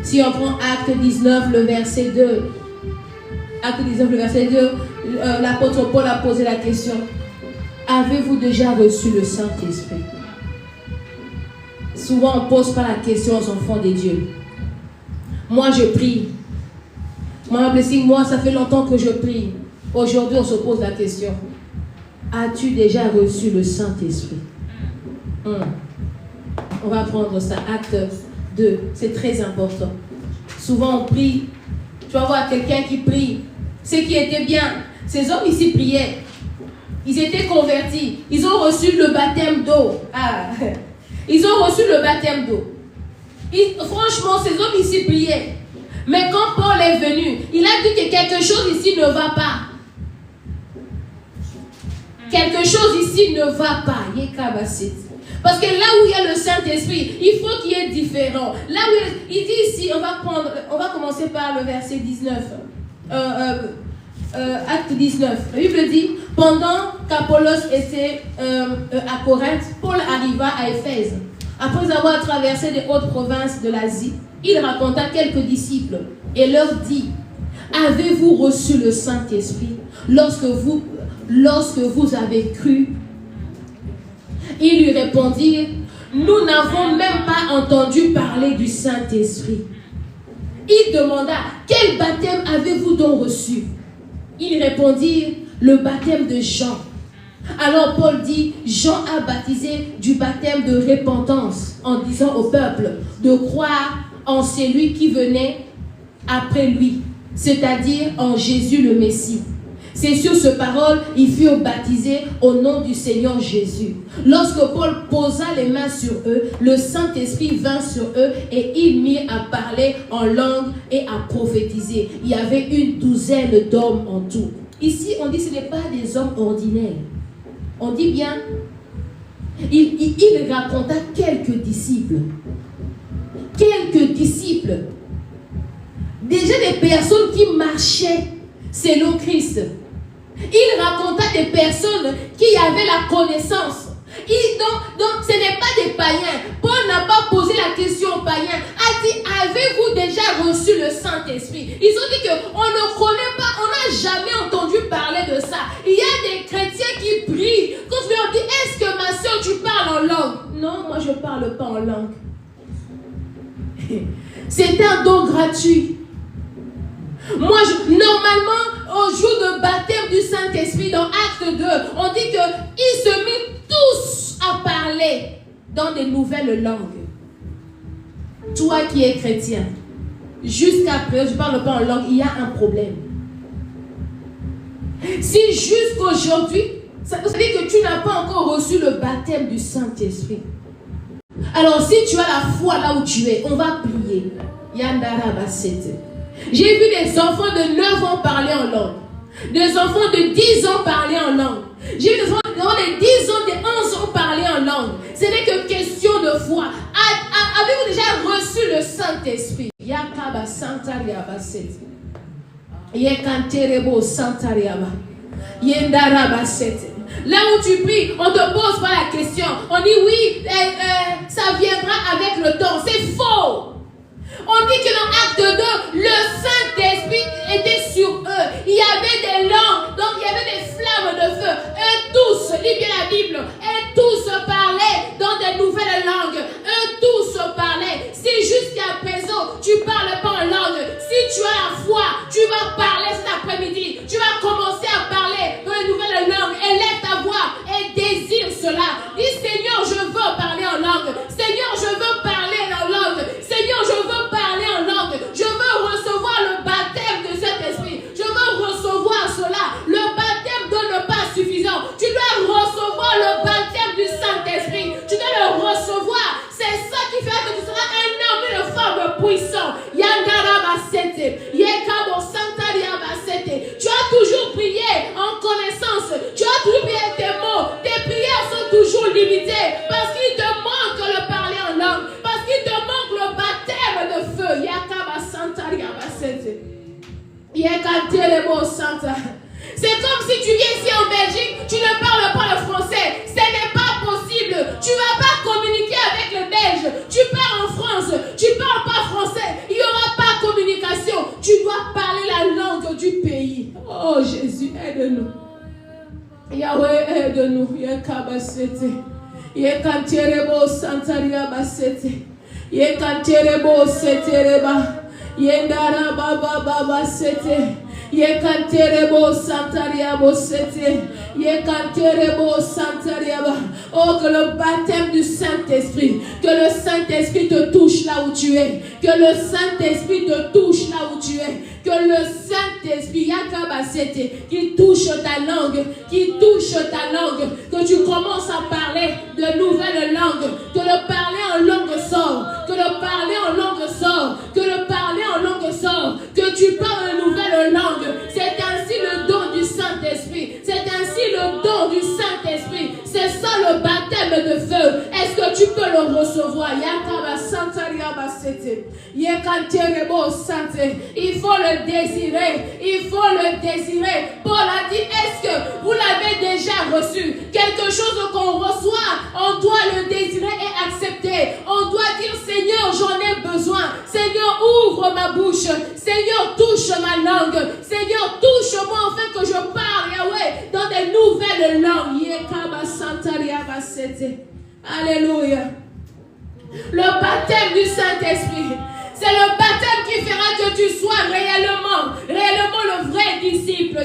[SPEAKER 1] Si on prend Acte 19, le verset 2. Acte 19, le verset 2, l'apôtre Paul a posé la question. Avez-vous déjà reçu le Saint-Esprit? Souvent on ne pose pas la question aux enfants de Dieu. Moi je prie. Moi ça fait longtemps que je prie. Aujourd'hui on se pose la question. as-tu déjà reçu le Saint-Esprit? On va prendre ça, acte 2, c'est très important. Souvent on prie, tu vas voir quelqu'un qui prie. Ce qui était bien, ces hommes ici priaient. Ils étaient convertis. Ils ont reçu le baptême d'eau. Ils ont reçu le baptême d'eau. Franchement, ces hommes ici priaient. Mais quand Paul est venu, il a dit que quelque chose ici ne va pas. Quelque chose ici ne va pas. Parce que là où il y a le Saint-Esprit, il faut qu'il y ait différent. Là où il dit ici, on va commencer par le verset 19. Acte 19. La Bible dit, pendant qu'Apollos était à Corinthe, Paul arriva à Éphèse. Après avoir traversé les hautes provinces de l'Asie, il raconta quelques disciples et leur dit, avez-vous reçu le Saint-Esprit lorsque vous avez cru? Ils lui répondirent, nous n'avons même pas entendu parler du Saint-Esprit. Il demanda, quel baptême avez-vous donc reçu? Ils répondirent, le baptême de Jean. Alors Paul dit, Jean a baptisé du baptême de repentance en disant au peuple de croire en celui qui venait après lui, c'est-à-dire en Jésus le Messie. C'est sur ce parole, ils furent baptisés au nom du Seigneur Jésus. Lorsque Paul posa les mains sur eux, le Saint-Esprit vint sur eux et ils mirent à parler en langue et à prophétiser. Il y avait une douzaine d'hommes en tout. Ici, on dit que ce n'est pas des hommes ordinaires. On dit bien, il raconta quelques disciples. Quelques disciples. Déjà des personnes qui marchaient selon Christ. Il raconta des personnes qui avaient la connaissance. Donc ce n'est pas des païens. Paul n'a pas posé la question aux païens. A dit, avez-vous déjà reçu le Saint-Esprit? Ils ont dit qu'on ne connaît pas, on n'a jamais entendu parler de ça. Il y a des chrétiens qui prient. Quand tu leur dis, est-ce que ma soeur tu parles en langue? Non, moi je ne parle pas en langue. C'est un don gratuit. Moi, normalement, au jour de baptême du Saint-Esprit, dans Acte 2, on dit qu'ils se mirent tous à parler dans des nouvelles langues. Toi qui es chrétien, jusqu'à présent, je ne parle pas en langue, il y a un problème. Si jusqu'aujourd'hui, ça veut dire que tu n'as pas encore reçu le baptême du Saint-Esprit. Alors, si tu as la foi là où tu es, on va prier. Yandara Basete. J'ai vu des enfants de 9 ans parler en langue. Des enfants de 10 ans parler en langue. J'ai vu des enfants de 10 ans, de 11 ans parler en langue. Ce n'est que question de foi. Avez-vous déjà reçu le Saint-Esprit? Yakaba Santariaba Sete. Yekanterebo Santariaba. Yendaraba Sete. Là où tu pries, on ne te pose pas la question. On dit oui, ça viendra avec le temps. C'est faux. On dit que dans Acte 2, le Saint-Esprit était sur eux. Il y avait des langues, donc il y avait des flammes de feu. Eux tous, lis bien la Bible, eux tous parlaient dans des nouvelles langues. Eux tous parlaient. Si jusqu'à présent, tu ne parles pas en langue, si tu as la foi, tu vas parler cet après-midi. Tu vas commencer à parler dans les nouvelles langues. Élève ta voix et désire cela. Dis Seigneur, je veux parler en langue. Seigneur, je veux parler en langue. Seigneur, je veux parler en langue. Je veux recevoir le baptême de cet esprit. Je veux recevoir cela. Le baptême n'est pas suffisant. Tu dois recevoir le baptême du Saint-Esprit. Tu dois le recevoir. C'est ça qui fait que tu seras un homme et une femme puissant. Yandarabasete. Yekabo Santariabasete. Tu as toujours prié en connaissance. Tu as toujours prié tes mots. Tes prières sont toujours limitées. Parce qu'il te manque le parler en langue. Parce qu'il te manque le baptême de feu. Yakaba Santariabasete. Yekaterebo Santa. C'est comme si tu viens ici en Belgique, tu ne parles pas le français. Ce n'est pas possible. Tu ne vas pas communiquer avec les Belges. Tu pars en France, tu ne parles pas français. Il n'y aura pas de communication. Tu dois parler la langue du pays. Oh Jésus, aide-nous. Yahweh, aide-nous. Yekabasete. Yekanterebo Santariabasete. Yekanterebo Setereba. Yendara Baba Baba Sete. Yekanterebo Santariabo Sete. Yekanterebo Santariaba. Oh, que le baptême du Saint-Esprit, que le Saint-Esprit te touche là où tu es, que le Saint-Esprit te touche là où tu es, que le Saint-Esprit, Yakabasete, qui touche ta langue, que tu commences à parler de nouvelles langues, que le parler en langue sort, que le parler en langue sort, que le parler en langue sort, que tu parles de nouvelles langues. C'est ainsi le don du Saint-Esprit, c'est ainsi le don du Saint-Esprit, c'est ça le baptême de feu. Est-ce que tu peux le recevoir? Il faut le désirer, il faut le désirer. Paul a dit, est-ce que vous l'avez déjà reçu? Quelque chose qu'on reçoit, on doit le désirer et accepter. On doit dire, Seigneur, j'en ai besoin. Seigneur, ouvre ma bouche. Seigneur, touche ma langue. Seigneur, touche-moi afin que je parle, Yahweh, dans des nouvelles langues. Alléluia. Le baptême du Saint-Esprit, c'est le baptême qui fera que tu sois réellement le vrai disciple.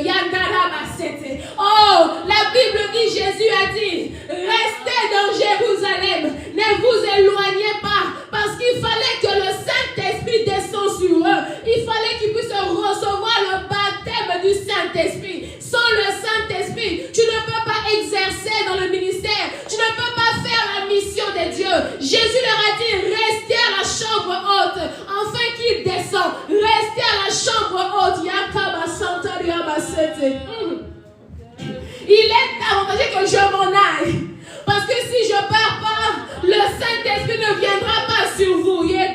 [SPEAKER 1] Oh, la Bible dit, Jésus a dit, restez dans Jérusalem, ne vous éloignez pas, parce qu'il fallait que le Saint-Esprit descende sur eux. Il fallait qu'ils puissent recevoir le baptême du Saint-Esprit. Sans le Saint-Esprit, tu ne peux pas exercer dans le ministère, tu ne peux pas faire la mission de Dieu. Jésus leur a dit, restez à la chambre haute, afin qu'il descend. Restez à la chambre haute. Il est avantageux que je m'en aille. Parce que si je ne pars pas, le Saint-Esprit ne viendra pas sur vous. Est-ce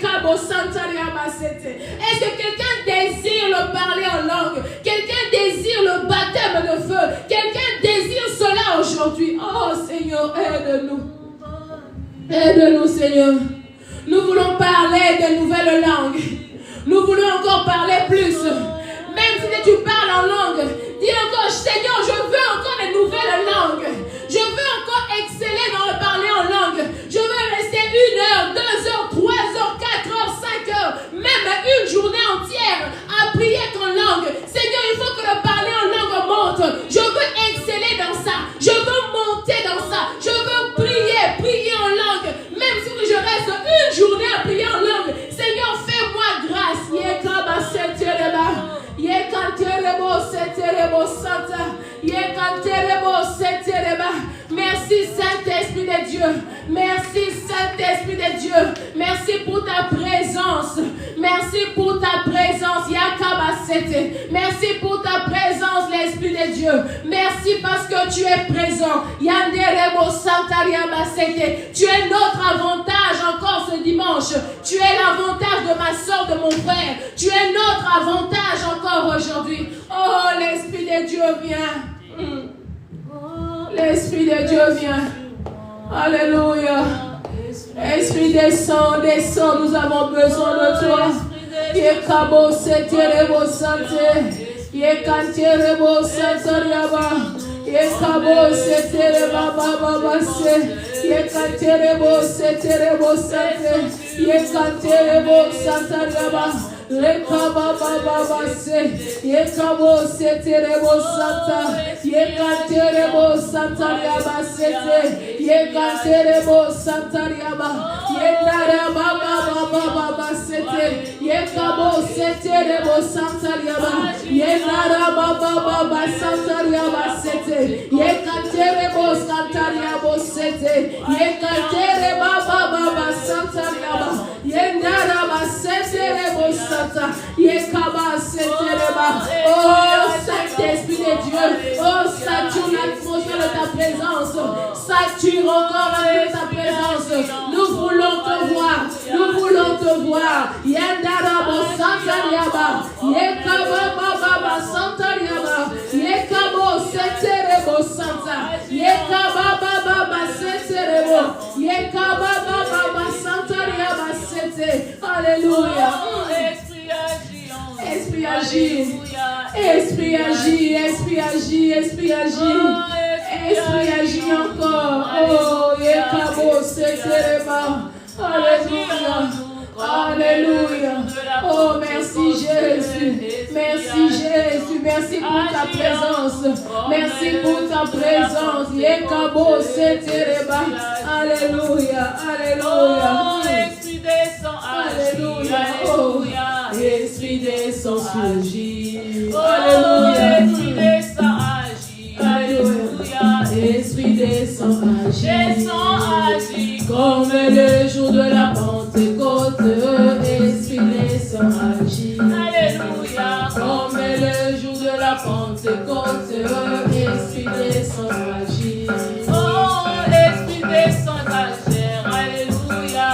[SPEAKER 1] que quelqu'un désire le parler en langue? Quelqu'un désire le baptême de feu? Quelqu'un désire cela aujourd'hui? Oh Seigneur, aide-nous. Aide-nous Seigneur. Nous voulons parler de nouvelles langues. Nous voulons encore parler plus. Même si tu parles en langue, dis encore, Seigneur, je veux encore des nouvelles langues. Je veux encore exceller dans le parler en langue. Je veux rester 1 heure, 2 heures, 3 heures, 4 heures, 5 heures, même une journée entière à prier ton langue. Seigneur, il faut que le parler en langue monte. Je veux exceller dans ça. Je veux monter dans ça. Je veux prier en langue. Même si je reste une journée à prier en langue, Seigneur, fais-moi grâce. Merci Saint-Esprit de Dieu. Merci Saint-Esprit de Dieu. Merci pour ta présence. Merci pour ta présence. Merci pour ta présence, l'Esprit de Dieu. Merci parce que tu es présent. Tu es notre avantage encore ce dimanche. Tu es l'avantage de ma soeur, de mon frère. Tu es notre avantage encore aujourd'hui. Oh, l'Esprit de Dieu vient. L'Esprit de Dieu vient. Alléluia. Esprit descend, descend. Nous avons besoin de toi. Yekabo seterebo sante. Yekanterebo santariaba. Yekabo setereba baba se. Yekanterebo seterebo sante. Yekanterebo santariaba. Rekaba baba se. Yekabo seterebo santa. Yekanterebo santariaba sete. Yekanterebo santariaba. Yendaraba baba sete. Yekabo seterebo santariaba. Yendaraba baba santariaba sete. Yekanterebo santariaba sete. Yekantereba baba santariaba. Yendaraba seterebo santa. Yekaba setereba. Oh Saint-Esprit de Dieu. Oh sature l'atmosphère de ta présence. Sature encore avec ta présence. Nous voulons te voir. Nous voulons te voir. Yendarabo santariaba. Yekaba baba santariaba. Yekabo seterebo santa. Yekaba baba seterebo. Yekaba baba santariaba sete. Alléluia. Esprit agit. Esprit agit. Esprit agit. Esprit agit. Esprit agit encore. Oh, Yekabo setereba. Alléluia. Alléluia. Oh, merci Jésus. Merci Jésus. Merci pour ta présence. Merci pour ta présence. Yekabo setereba. Alléluia. Alléluia.
[SPEAKER 2] Esprit descend,
[SPEAKER 1] Alléluia.
[SPEAKER 2] Alléluia.
[SPEAKER 1] Esprit descend, agit.
[SPEAKER 2] Alléluia. Esprit descend, agit. Alléluia.
[SPEAKER 1] Esprit descend, agit.
[SPEAKER 2] Descend, agit.
[SPEAKER 1] Comme le jour de la Pentecôte, Esprit descend, agit.
[SPEAKER 2] Alléluia.
[SPEAKER 1] Comme le jour de la Pentecôte, Esprit descend, agit.
[SPEAKER 2] Oh, Esprit descend, agir. Alléluia.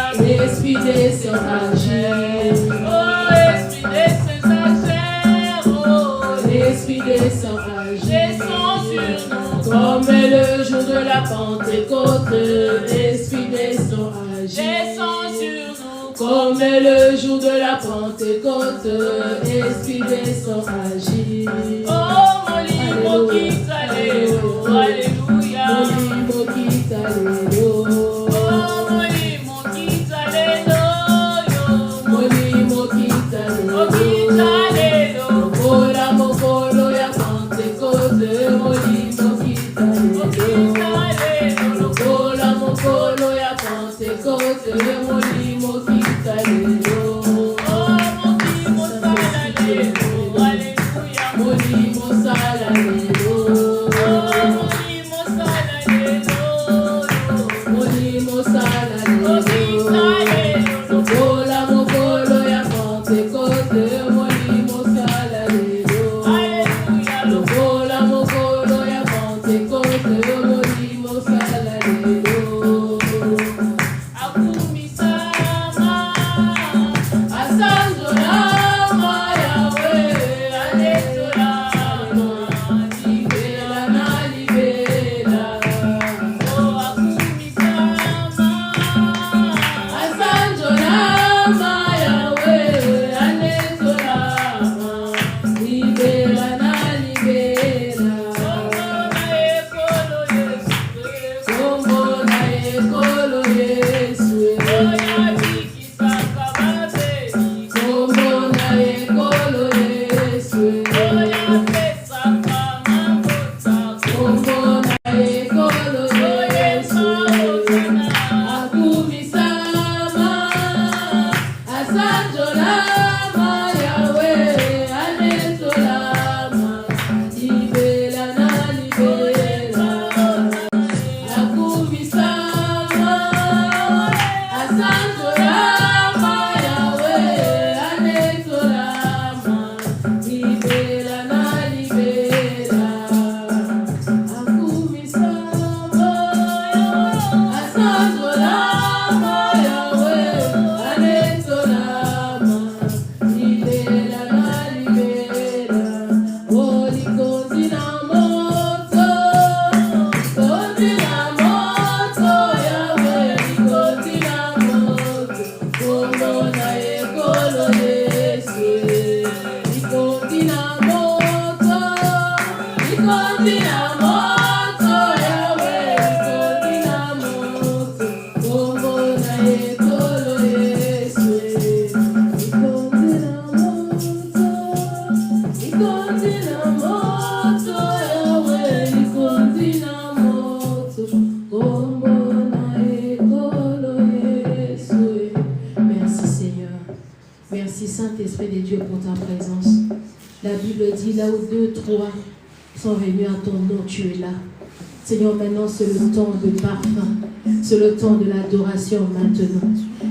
[SPEAKER 1] Esprit descend, agit.
[SPEAKER 2] Oh, Esprit descend, agir. Oh,
[SPEAKER 1] Esprit descend, agit.
[SPEAKER 2] descend sur nous.
[SPEAKER 1] Comme le jour de la Pentecôte, Esprit descend, agit.
[SPEAKER 2] Descend sur nous.
[SPEAKER 1] Comme le jour de la Pentecôte, Esprit descend, agit.
[SPEAKER 2] Oh, mon livre qui s'allélo. Alléluia.
[SPEAKER 1] Molimo quitta l'eau.
[SPEAKER 2] Oh, mon livre qui s'allélo.
[SPEAKER 1] Molimo quitta
[SPEAKER 2] Oh, qui
[SPEAKER 1] l'eau.
[SPEAKER 2] s'allélo.
[SPEAKER 1] Mokola mokolo ya Pentecôte, molimo quitta
[SPEAKER 2] Oh, qui
[SPEAKER 1] l'eau.
[SPEAKER 2] s'allélo.
[SPEAKER 1] Mokola mokolo ya Pentecôte, molimo quitta l'eau.
[SPEAKER 2] Oh, mon livre s'allélo. Alléluia.
[SPEAKER 1] Molimo sala l'eau.
[SPEAKER 2] Oh, mon livre s'allélo.
[SPEAKER 1] Molimo sala
[SPEAKER 2] Oh, qui
[SPEAKER 1] l'eau.
[SPEAKER 2] s'allélo.
[SPEAKER 1] Mokola mokolo ya Pentecôte, molimo sala l'eau.
[SPEAKER 2] Alléluia.
[SPEAKER 1] Lokola mokolo ya Pentecôte, molimo sala l'eau.
[SPEAKER 2] Akumisama.
[SPEAKER 1] Asandolama Yahweh, Alezolama, libela na libela.
[SPEAKER 2] Oh, akumisama.
[SPEAKER 1] Asandolama Yahweh, Alezolama, libela na libela. Kombo na ekolo Yesu, kombo na ekolo Yesu, kombo na ekolo Yesu. Akumisama, asandolama Yahweh, alezolama, libela na libela. Akumisama, asandolama Yahweh, alezolama, libela na libela. Akumisama, asandolama Yahweh, alezolama, libela na libela. Oh, likondi na moto, likondi na moto, Yahweh, likondi na moto, kombo na ekolo Yesu. Likondi na moto, likondi na moto, Yahweh, likondi na moto, kombo na ekolo Yesu. Likondi na moto, likondi na moto, Yahweh, likondi na moto, kombo na ekolo Yesu. Merci Seigneur. Merci Saint-Esprit de Dieu pour ta présence. La Bible dit là où 2, 3 sont réunis à ton nom, tu es là. Seigneur, maintenant c'est le temps de parfum. C'est le temps de l'adoration maintenant.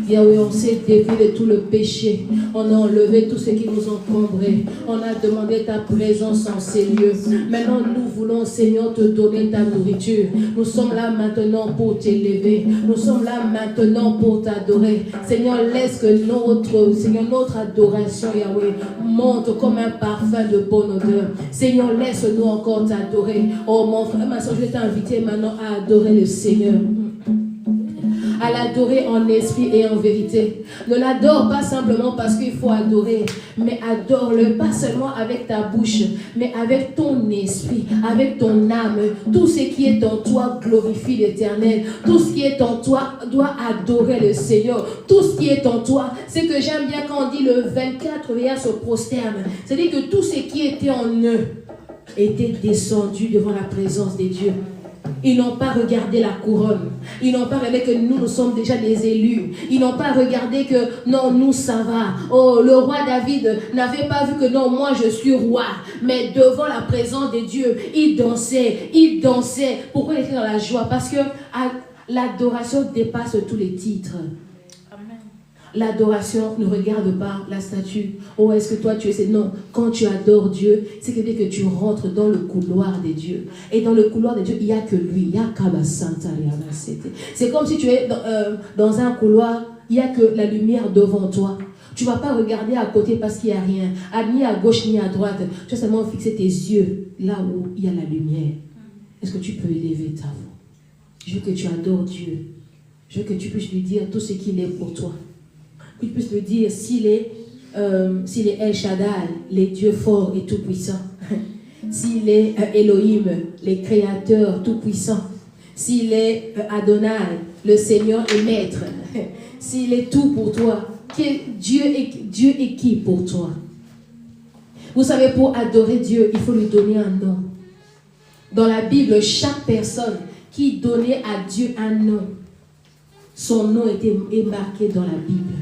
[SPEAKER 1] Yahweh, on s'est dévié de tout le péché. On a enlevé tout ce qui nous encombrait. On a demandé ta présence en ces lieux. Maintenant, nous voulons, Seigneur, te donner ta nourriture. Nous sommes là maintenant pour t'élever. Nous sommes là maintenant pour t'adorer. Seigneur, laisse que notre adoration, Yahweh, monte comme un parfum de bonne odeur. Seigneur, laisse-nous encore t'adorer. Oh, mon frère, ma soeur, je vais t'inviter maintenant à adorer le Seigneur. À l'adorer en esprit et en vérité. Ne l'adore pas simplement parce qu'il faut adorer, mais adore-le pas seulement avec ta bouche, mais avec ton esprit, avec ton âme. Tout ce qui est en toi glorifie l'Éternel. Tout ce qui est en toi doit adorer le Seigneur. Tout ce qui est en toi, c'est que j'aime bien quand on dit le 24 veillants se prosternent. C'est-à-dire que tout ce qui était en eux, étaient descendus devant la présence des dieux. Ils n'ont pas regardé la couronne. Ils n'ont pas regardé que nous sommes déjà des élus. Ils n'ont pas regardé que non, nous ça va. Oh, le roi David n'avait pas vu que non, moi je suis roi. Mais devant la présence des dieux, il dansait, il dansait. Pourquoi il était dans la joie? Parce que l'adoration dépasse tous les titres. L'adoration ne regarde pas la statue. Oh, est-ce que toi tu es... Non, quand tu adores Dieu, c'est que dès que tu rentres dans le couloir des dieux. Et dans le couloir des dieux, il n'y a que lui. Il y a c'est comme si tu es dans un couloir, il n'y a que la lumière devant toi. Tu ne vas pas regarder à côté parce qu'il n'y a rien. Ni à gauche ni à droite. Tu vas seulement fixer tes yeux là où il y a la lumière. Est-ce que tu peux élever ta voix? Je veux que tu adores Dieu. Je veux que tu puisses lui dire tout ce qu'il est pour toi. Tu puisses lui dire s'il est El Shaddai, les dieux forts et tout-puissants. S'il est Elohim, les créateurs tout-puissants. S'il est Adonai, le Seigneur et Maître. S'il est tout pour toi. Dieu est qui pour toi? Vous savez, pour adorer Dieu, il faut lui donner un nom. Dans la Bible, chaque personne qui donnait à Dieu un nom, son nom est marqué dans la Bible.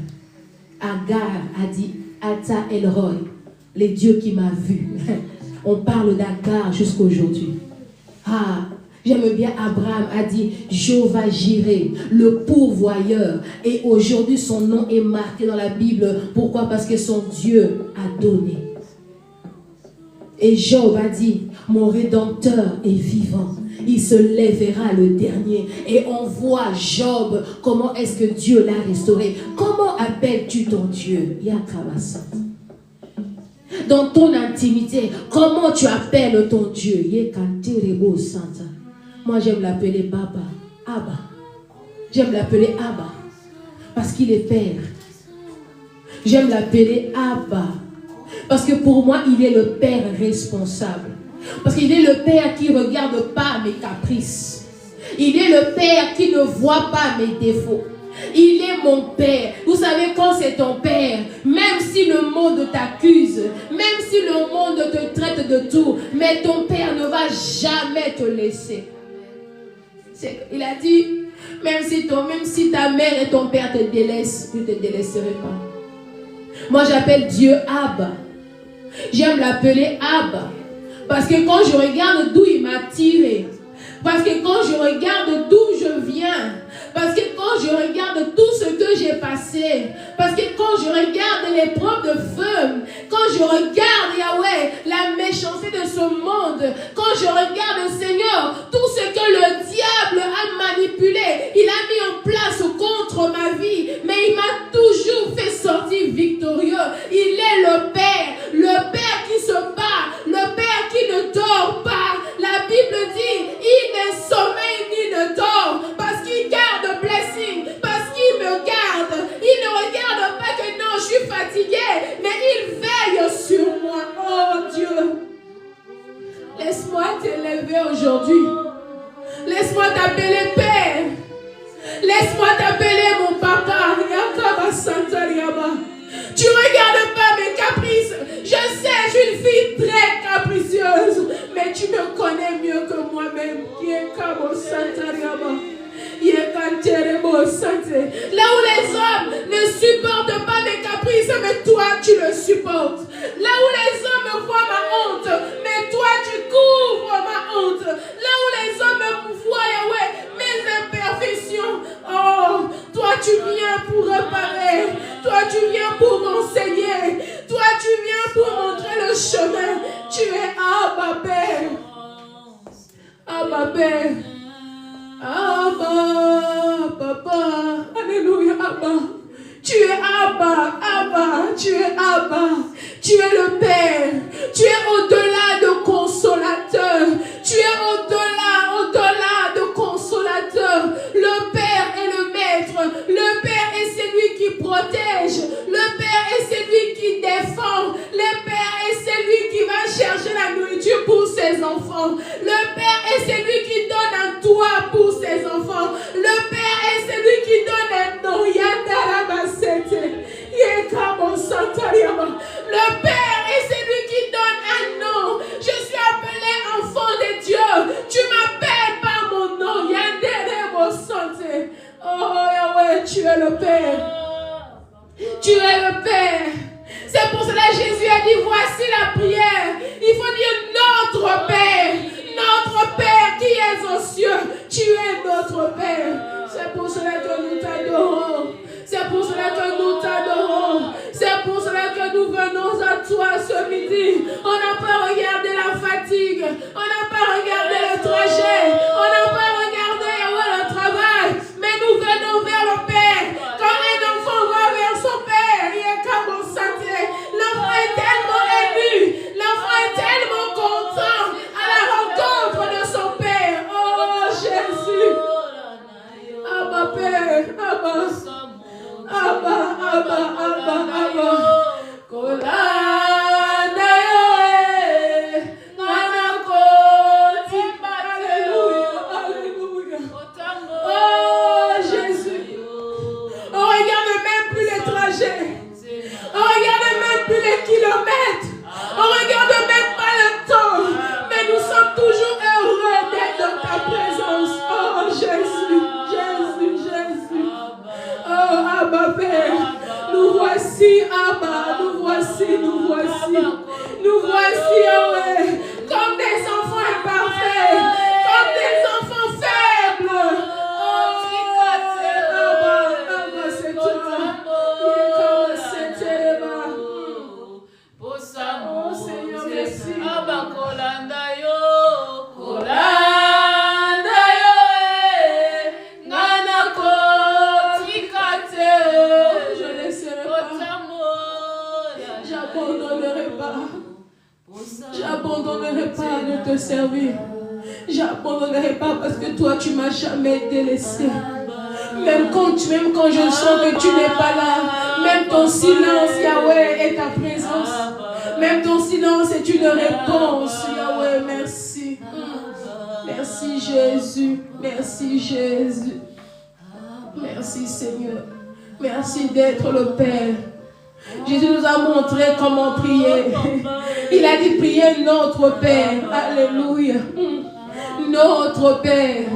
[SPEAKER 1] Agar a dit Ata El-Roy, les dieux qui m'a vu. On parle d'Agar jusqu'à aujourd'hui. J'aime bien Abraham a dit Jéhovah Jireh, le pourvoyeur. Et aujourd'hui son nom est marqué dans la Bible. Pourquoi? Parce que son Dieu a donné. Et Job a dit mon Rédempteur est vivant. Il se lèvera le dernier. Et on voit Job, comment est-ce que Dieu l'a restauré. Comment appelles-tu ton Dieu? Yakabasa. Dans ton intimité, comment tu appelles ton Dieu? Yekanterebo Santa. Moi j'aime l'appeler Baba, Abba. J'aime l'appeler Abba parce qu'il est Père. J'aime l'appeler Abba parce que pour moi il est le Père responsable. Parce qu'il est le Père qui ne regarde pas mes caprices. Il est le Père qui ne voit pas mes défauts. Il est mon Père. Vous savez, quand c'est ton Père, même si le monde t'accuse, même si le monde te traite de tout, mais ton Père ne va jamais te laisser. Il a dit, même si ta mère et ton père te délaissent, je ne te délaisserai pas. Moi, j'appelle Dieu Abba. J'aime l'appeler Abba. Parce que quand je regarde d'où il m'a tiré, parce que quand je regarde d'où je viens, parce que quand je regarde tout ce que j'ai passé, parce que quand je regarde l'épreuve de feu, quand je regarde Yahweh, la méchanceté de ce monde, quand je regarde Seigneur, tout ce que le diable a manipulé, il a mis en place contre ma vie, mais il m'a toujours fait sortir victorieux. Il est le Père qui se bat, le Père qui ne dort pas. La Bible dit, il ne sommeille ni ne dort, parce qu'il garde blessing, parce qu'il me garde. Il ne regarde pas que non, je suis fatigué, mais il veille sur moi. Oh Dieu, laisse-moi t'élever aujourd'hui. Laisse-moi t'appeler Père. Laisse-moi t'appeler mon papa. Tu ne regardes pas mes caprices. Je sais, je suis une fille très capricieuse, mais tu me connais mieux que moi-même. Là où les hommes ne supportent pas mes caprices, mais toi tu le supportes. Là où les hommes voient ma honte, mais toi tu couvres ma honte. Là où les hommes voient, Yahweh, mes imperfections, oh, toi tu viens pour réparer, toi tu viens pour m'enseigner, toi tu viens pour montrer le chemin. Tu es Abba Père, Abba Père, Abba Papa, alléluia Abba. Tu es Abba, Abba, tu es Abba, tu es le Père, tu es au-delà de consolateur, tu es au-delà de consolateur. Le Père est le Maître, le Père est celui qui protège, le Père est celui qui défend, le Père est celui qui va chercher la nourriture pour ses enfants, le Père est celui qui donne un toit pour ses enfants, le Père est celui qui donne un nom. Le Père est celui qui donne un nom. Je suis appelé Tu es le Père. C'est pour cela que Jésus a dit, voici la prière. Il faut dire notre Père. Notre Père qui es aux cieux. Tu es notre Père. C'est pour cela que nous t'adorons. C'est pour cela que nous t'adorons. C'est pour cela que nous venons à toi ce midi. On n'a pas regardé la fatigue. On n'a pas regardé le trajet. On n'a pas regardé le travail. Mais nous venons vers le Père. Quand un enfant va vers son Père, il est comme au santé. L'enfant est tellement ému. L'enfant est tellement content à la rencontre de son Père. Oh Jésus. Abba Père. Abba. Abba, Abba, Abba, Abba. Kolanda yoe, manakoti. Alléluia, alléluia. Oh Jésus. On regarde même plus les trajets. On regarde même plus les kilomètres. On regarde même pas le temps. Mais nous sommes toujours heureux d'être dans ta présence. Oh Jésus, Jésus, Jésus. Oh Abba Père, nous voici Abba, nous voici, nous voici. Nous voici, Yahweh, comme des enfants imparfaits, comme des enfants faibles. Oh Abba, Abba, c'est toi. Oh Seigneur, merci. Abba Kolanda yo, Kolanda yo, ngana kotikate. Je laisserai pas. J'abandonnerai pas. J'abandonnerai pas de te servir. J'abandonnerai pas parce que toi tu m'as jamais délaissé. Même quand je sens que tu n'es pas là, même ton silence, Yahweh, est ta présence. Même ton silence est une réponse, Yahweh, merci. Merci Jésus, merci Jésus. Merci Seigneur. Merci d'être le Père. Jésus nous a montré comment prier. Il a dit prier notre Père. Alléluia. Notre Père.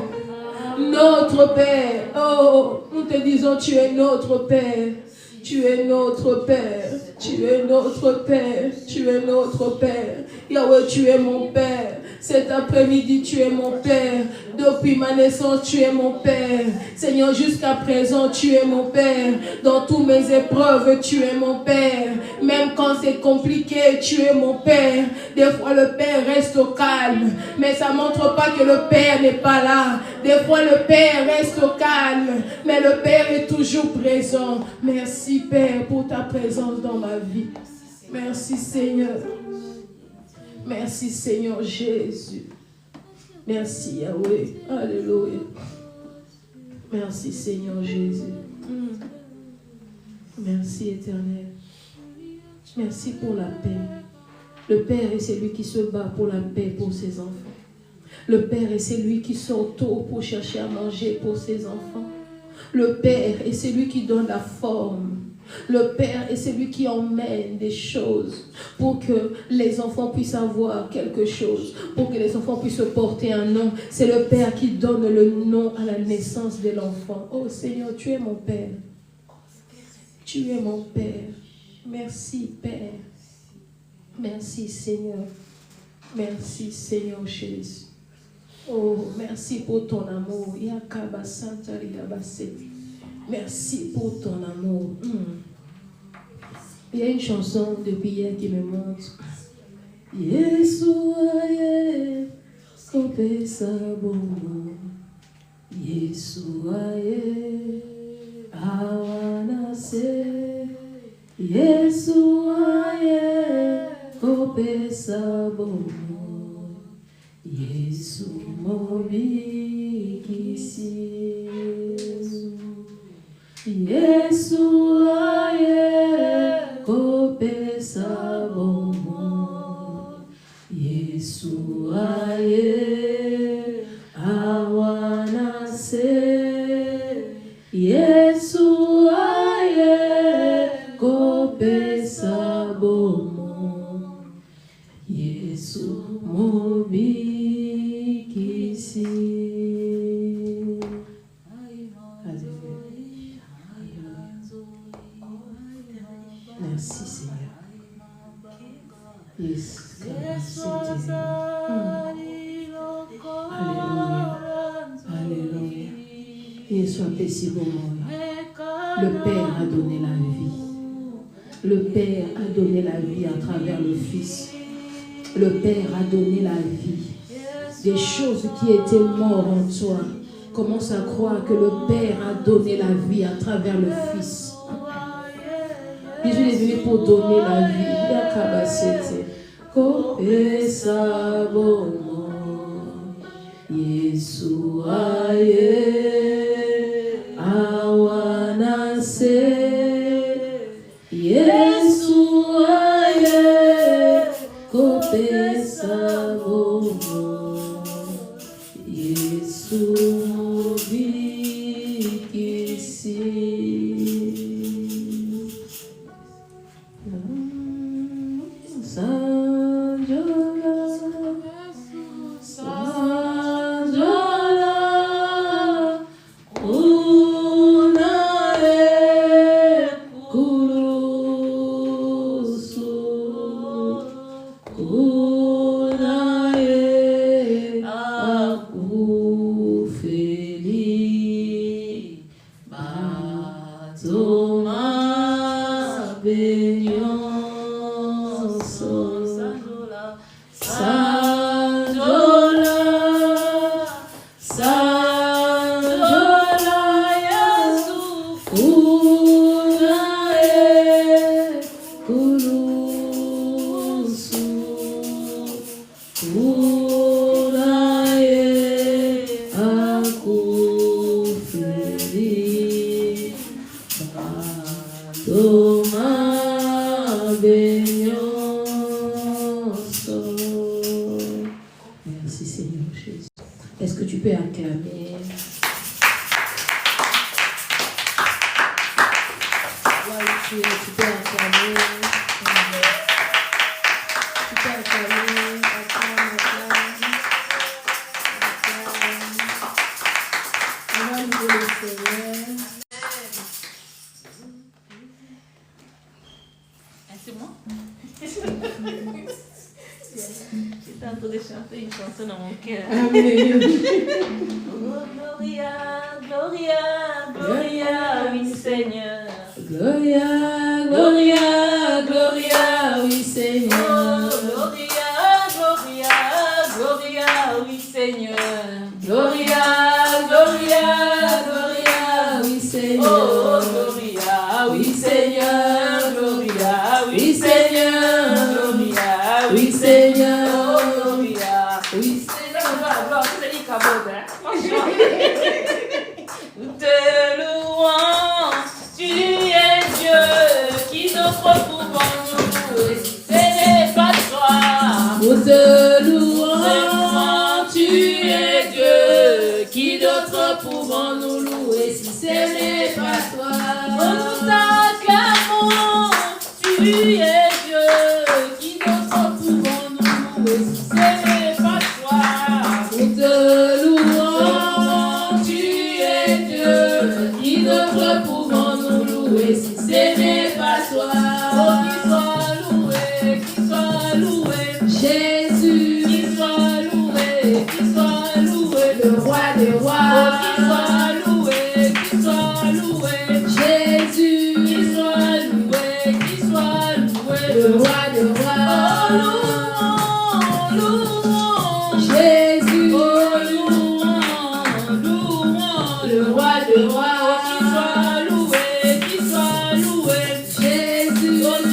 [SPEAKER 1] Notre Père. Oh, nous te disons, tu es notre Père. Tu es notre Père. Tu es notre Père. Tu es notre Père. Yahweh, tu es mon Père. Cet après-midi, tu es mon Père. Depuis ma naissance, tu es mon Père. Seigneur, jusqu'à présent, tu es mon Père. Dans toutes mes épreuves, tu es mon Père. Même quand c'est compliqué, tu es mon Père. Des fois, le Père reste au calme. Mais ça ne montre pas que le Père n'est pas là. Des fois, le Père reste au calme. Mais le Père est toujours présent. Merci, Père, pour ta présence dans ma vie. Merci, Seigneur. Merci Seigneur Jésus. Merci Yahweh. Alléluia. Merci Seigneur Jésus. Merci Éternel. Merci pour la paix. Le Père est celui qui se bat pour la paix pour ses enfants. Le Père est celui qui sort tôt pour chercher à manger pour ses enfants. Le Père est celui qui donne la forme. Le Père est celui qui emmène des choses pour que les enfants puissent avoir quelque chose, pour que les enfants puissent porter un nom. C'est le Père qui donne le nom à la naissance de l'enfant. Oh Seigneur, tu es mon Père. Tu es mon Père. Merci Père. Merci Seigneur. Merci Seigneur Jésus. Oh, merci pour ton amour. Merci pour ton amour. Il y a une chanson de prière qui me montre. Yesuaye, kopesa bomo. Yesuaye, awanase. Yesuaye, kopesa bomo. Yesu mobikisi. Yesu aye kopesa bomo. Yesu aye awanase. Yesu aye kopesa bomo. Yesu mobikisi. Merci Seigneur. Yes. Alléluia. Alléluia. Et soit paisible au monde. Le Père a donné la vie. Le Père a donné la vie à travers le Fils. Le Père a donné la vie. Des choses qui étaient mortes en toi. Commence à croire que le Père a donné la vie à travers le Fils. Jésus est venu pour donner la vie. Merci Seigneur Jésus. Est-ce que tu peux acclamer? Tu peux acclamer. Tu peux acclamer. On va louer le Seigneur.
[SPEAKER 2] C'est moi? J'étais en train de chanter une chanson dans mon cœur.
[SPEAKER 1] Amen.
[SPEAKER 2] Oh, Gloria, Gloria, Gloria, oui Seigneur.
[SPEAKER 1] Gloria, Gloria, Gloria, oui Seigneur.
[SPEAKER 2] Oh, Gloria, Gloria, Gloria, oui Seigneur.
[SPEAKER 1] Gloria, Gloria, Gloria, oui Seigneur.
[SPEAKER 2] Oh, Gloria, oui Seigneur. Gloria, oui Seigneur. Gloria, oui Seigneur. Oh, Gloria, oui Seigneur. Nous te louons, tu es Dieu qui t'offre pour nous louer. Ce n'est pas toi.
[SPEAKER 1] Nous te louons, tu es Dieu, qui d'autre pouvons nous louer si ce n'est pas toi.
[SPEAKER 2] Nous t'acclamons, tu es Dieu, qui d'autre pouvons nous louer si ce n'est pas toi.
[SPEAKER 1] Nous te louons, tu es Dieu, qui d'autre pouvons nous louer si ce n'est pas toi.
[SPEAKER 2] Oh, qu'il soit loué,
[SPEAKER 1] Jésus,
[SPEAKER 2] qu'il soit loué,
[SPEAKER 1] le roi des rois.
[SPEAKER 2] oh, qu'il soit loué,
[SPEAKER 1] Jésus,
[SPEAKER 2] qu'il soit loué,
[SPEAKER 1] le roi des rois.
[SPEAKER 2] Oh, louons,
[SPEAKER 1] Jésus,
[SPEAKER 2] oh, louons,
[SPEAKER 1] le roi des rois.
[SPEAKER 2] oh, qu'il soit loué,
[SPEAKER 1] Jésus,
[SPEAKER 2] oh,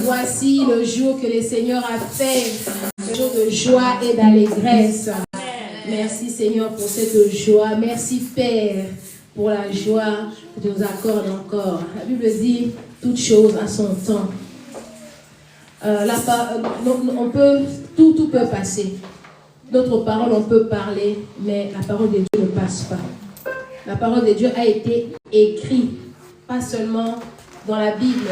[SPEAKER 1] Voici le jour que le Seigneur a fait, le jour de joie et d'allégresse. Merci Seigneur pour cette joie. Merci Père pour la joie que tu nous accordes encore. La Bible dit toute chose à son temps. Tout peut passer. D'autres paroles on peut parler, mais la parole de Dieu ne passe pas. La parole de Dieu a été écrite, pas seulement dans la Bible,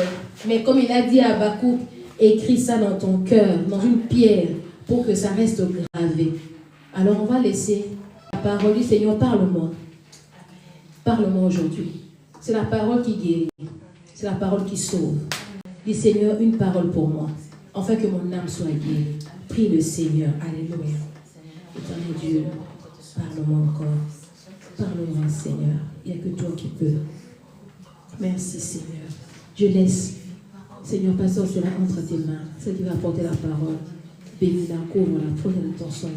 [SPEAKER 1] mais comme il a dit à Habakkuk, écris ça dans ton cœur, dans une pierre, pour que ça reste gravé. Alors on va laisser la parole du Seigneur. Parle-moi. Parle-moi aujourd'hui. C'est la parole qui guérit. C'est la parole qui sauve. Dis Seigneur, une parole pour moi, afin que mon âme soit guérie. Prie le Seigneur. Alléluia. Éternel Dieu, parle-moi encore. Parle-moi, Seigneur. Il n'y a que toi qui peux. Merci, Seigneur. Je laisse, Seigneur, pasteur, cela entre tes mains. C'est qui va porter la parole. Bénis-la, couvre-la, prenez le temps soin.